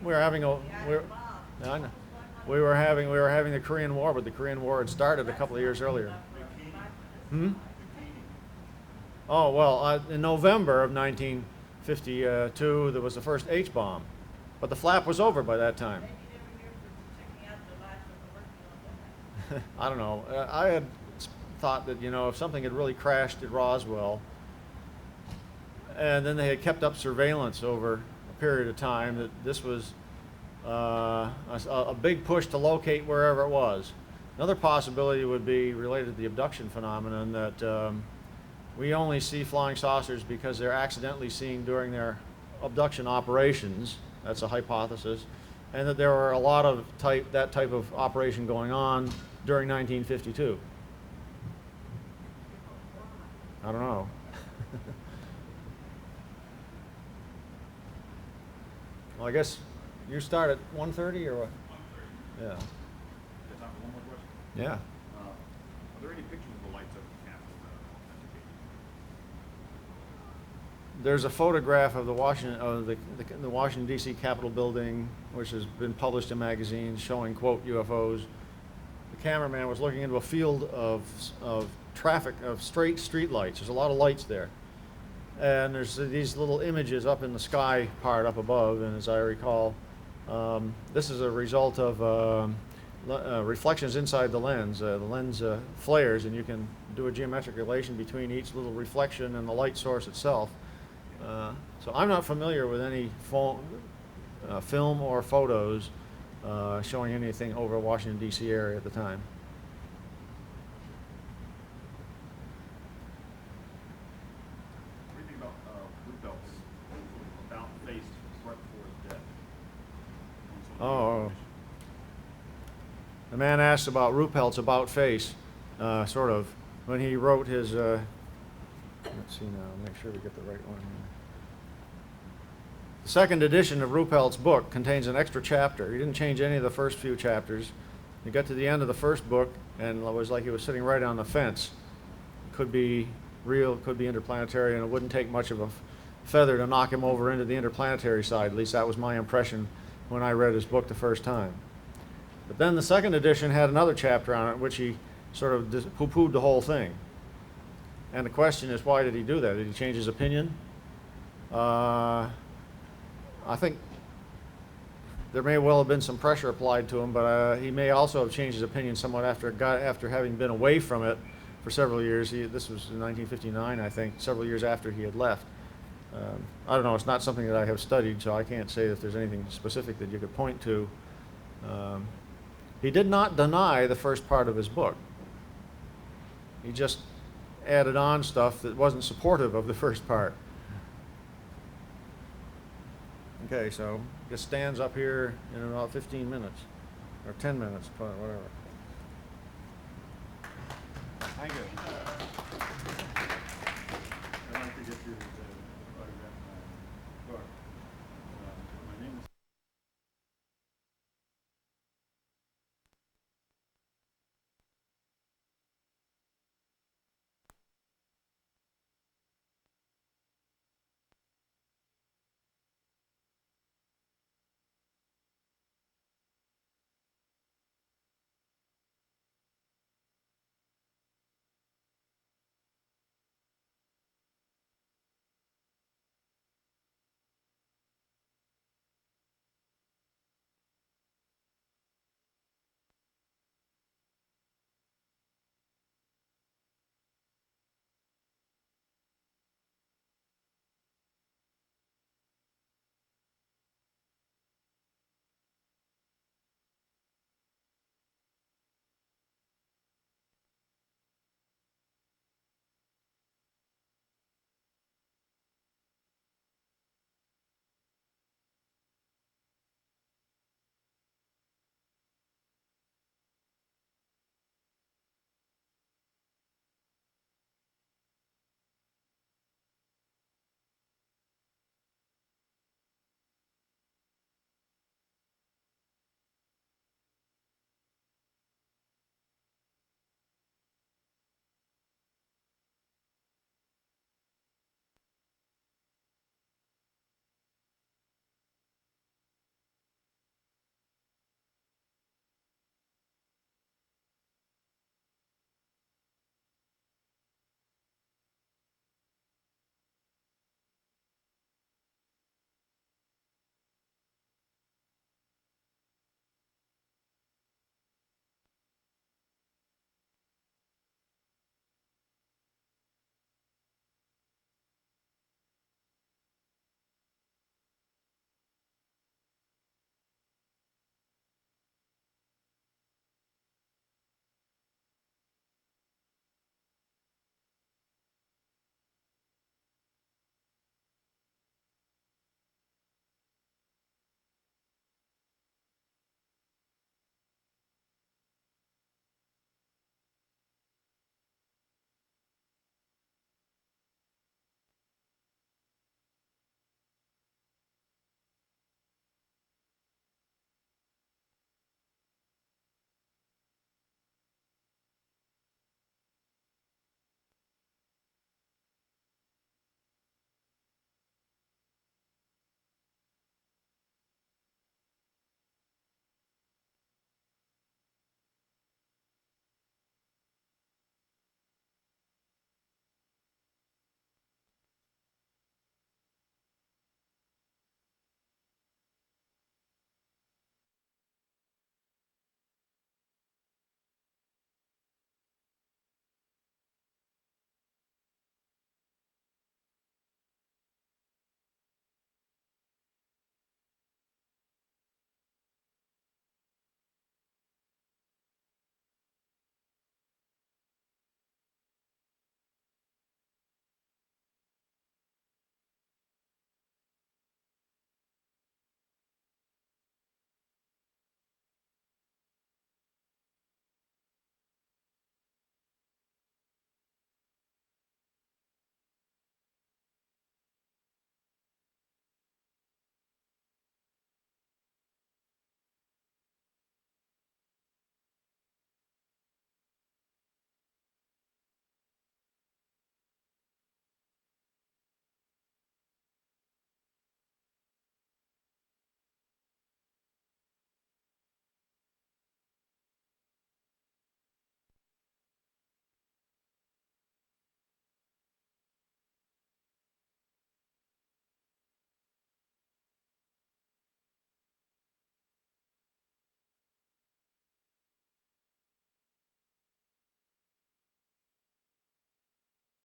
[SPEAKER 2] We were having the Korean War, but the Korean War had started a couple of years earlier. Oh, well, in November of 1952, there was the first H-bomb, but the flap was over by that time. I don't know. I had thought that, you know, if something had really crashed at Roswell, and then they had kept up surveillance over a period of time, that this was a big push to locate wherever it was. Another possibility would be related to the abduction phenomenon, that we only see flying saucers because they're accidentally seen during their abduction operations. That's a hypothesis. And that there were a lot of that type of operation going on during 1952. I don't know. Well, I guess you start at 1:30 or what? 1:30. Yeah.
[SPEAKER 7] Got time for one more question?
[SPEAKER 2] Yeah.
[SPEAKER 7] Are there any pictures of the lights up at the Capitol that
[SPEAKER 2] there's a photograph of the Washington D.C. Capitol building, which has been published in magazines showing, quote, UFOs. The cameraman was looking into a field of traffic, of straight street lights. There's a lot of lights there. And there's these little images up in the sky part up above, and as I recall, this is a result of reflections inside the lens. The lens flares, and you can do a geometric relation between each little reflection and the light source itself. So I'm not familiar with any film or photos showing anything over Washington, D.C. area at the time.
[SPEAKER 7] What do you think about Ruppelt's about face right before his death?
[SPEAKER 2] Oh. The man asked about Ruppelt's about face, sort of, when he wrote his, let's see now, make sure we get the right one. The second edition of Ruppelt's book contains an extra chapter. He didn't change any of the first few chapters. He got to the end of the first book, and it was like he was sitting right on the fence. Could be real, could be interplanetary, and it wouldn't take much of a feather to knock him over into the interplanetary side. At least that was my impression when I read his book the first time. But then the second edition had another chapter on it, which he sort of poo-pooed the whole thing. And the question is, why did he do that? Did he change his opinion? I think there may well have been some pressure applied to him, but he may also have changed his opinion somewhat after having been away from it for several years. This was in 1959, I think, several years after he had left. I don't know, it's not something that I have studied, so I can't say that there's anything specific that you could point to. He did not deny the first part of his book. He just added on stuff that wasn't supportive of the first part. Okay, so it stands up here in about 15 minutes, or 10 minutes, whatever.
[SPEAKER 7] Thank you. I'd like to get through the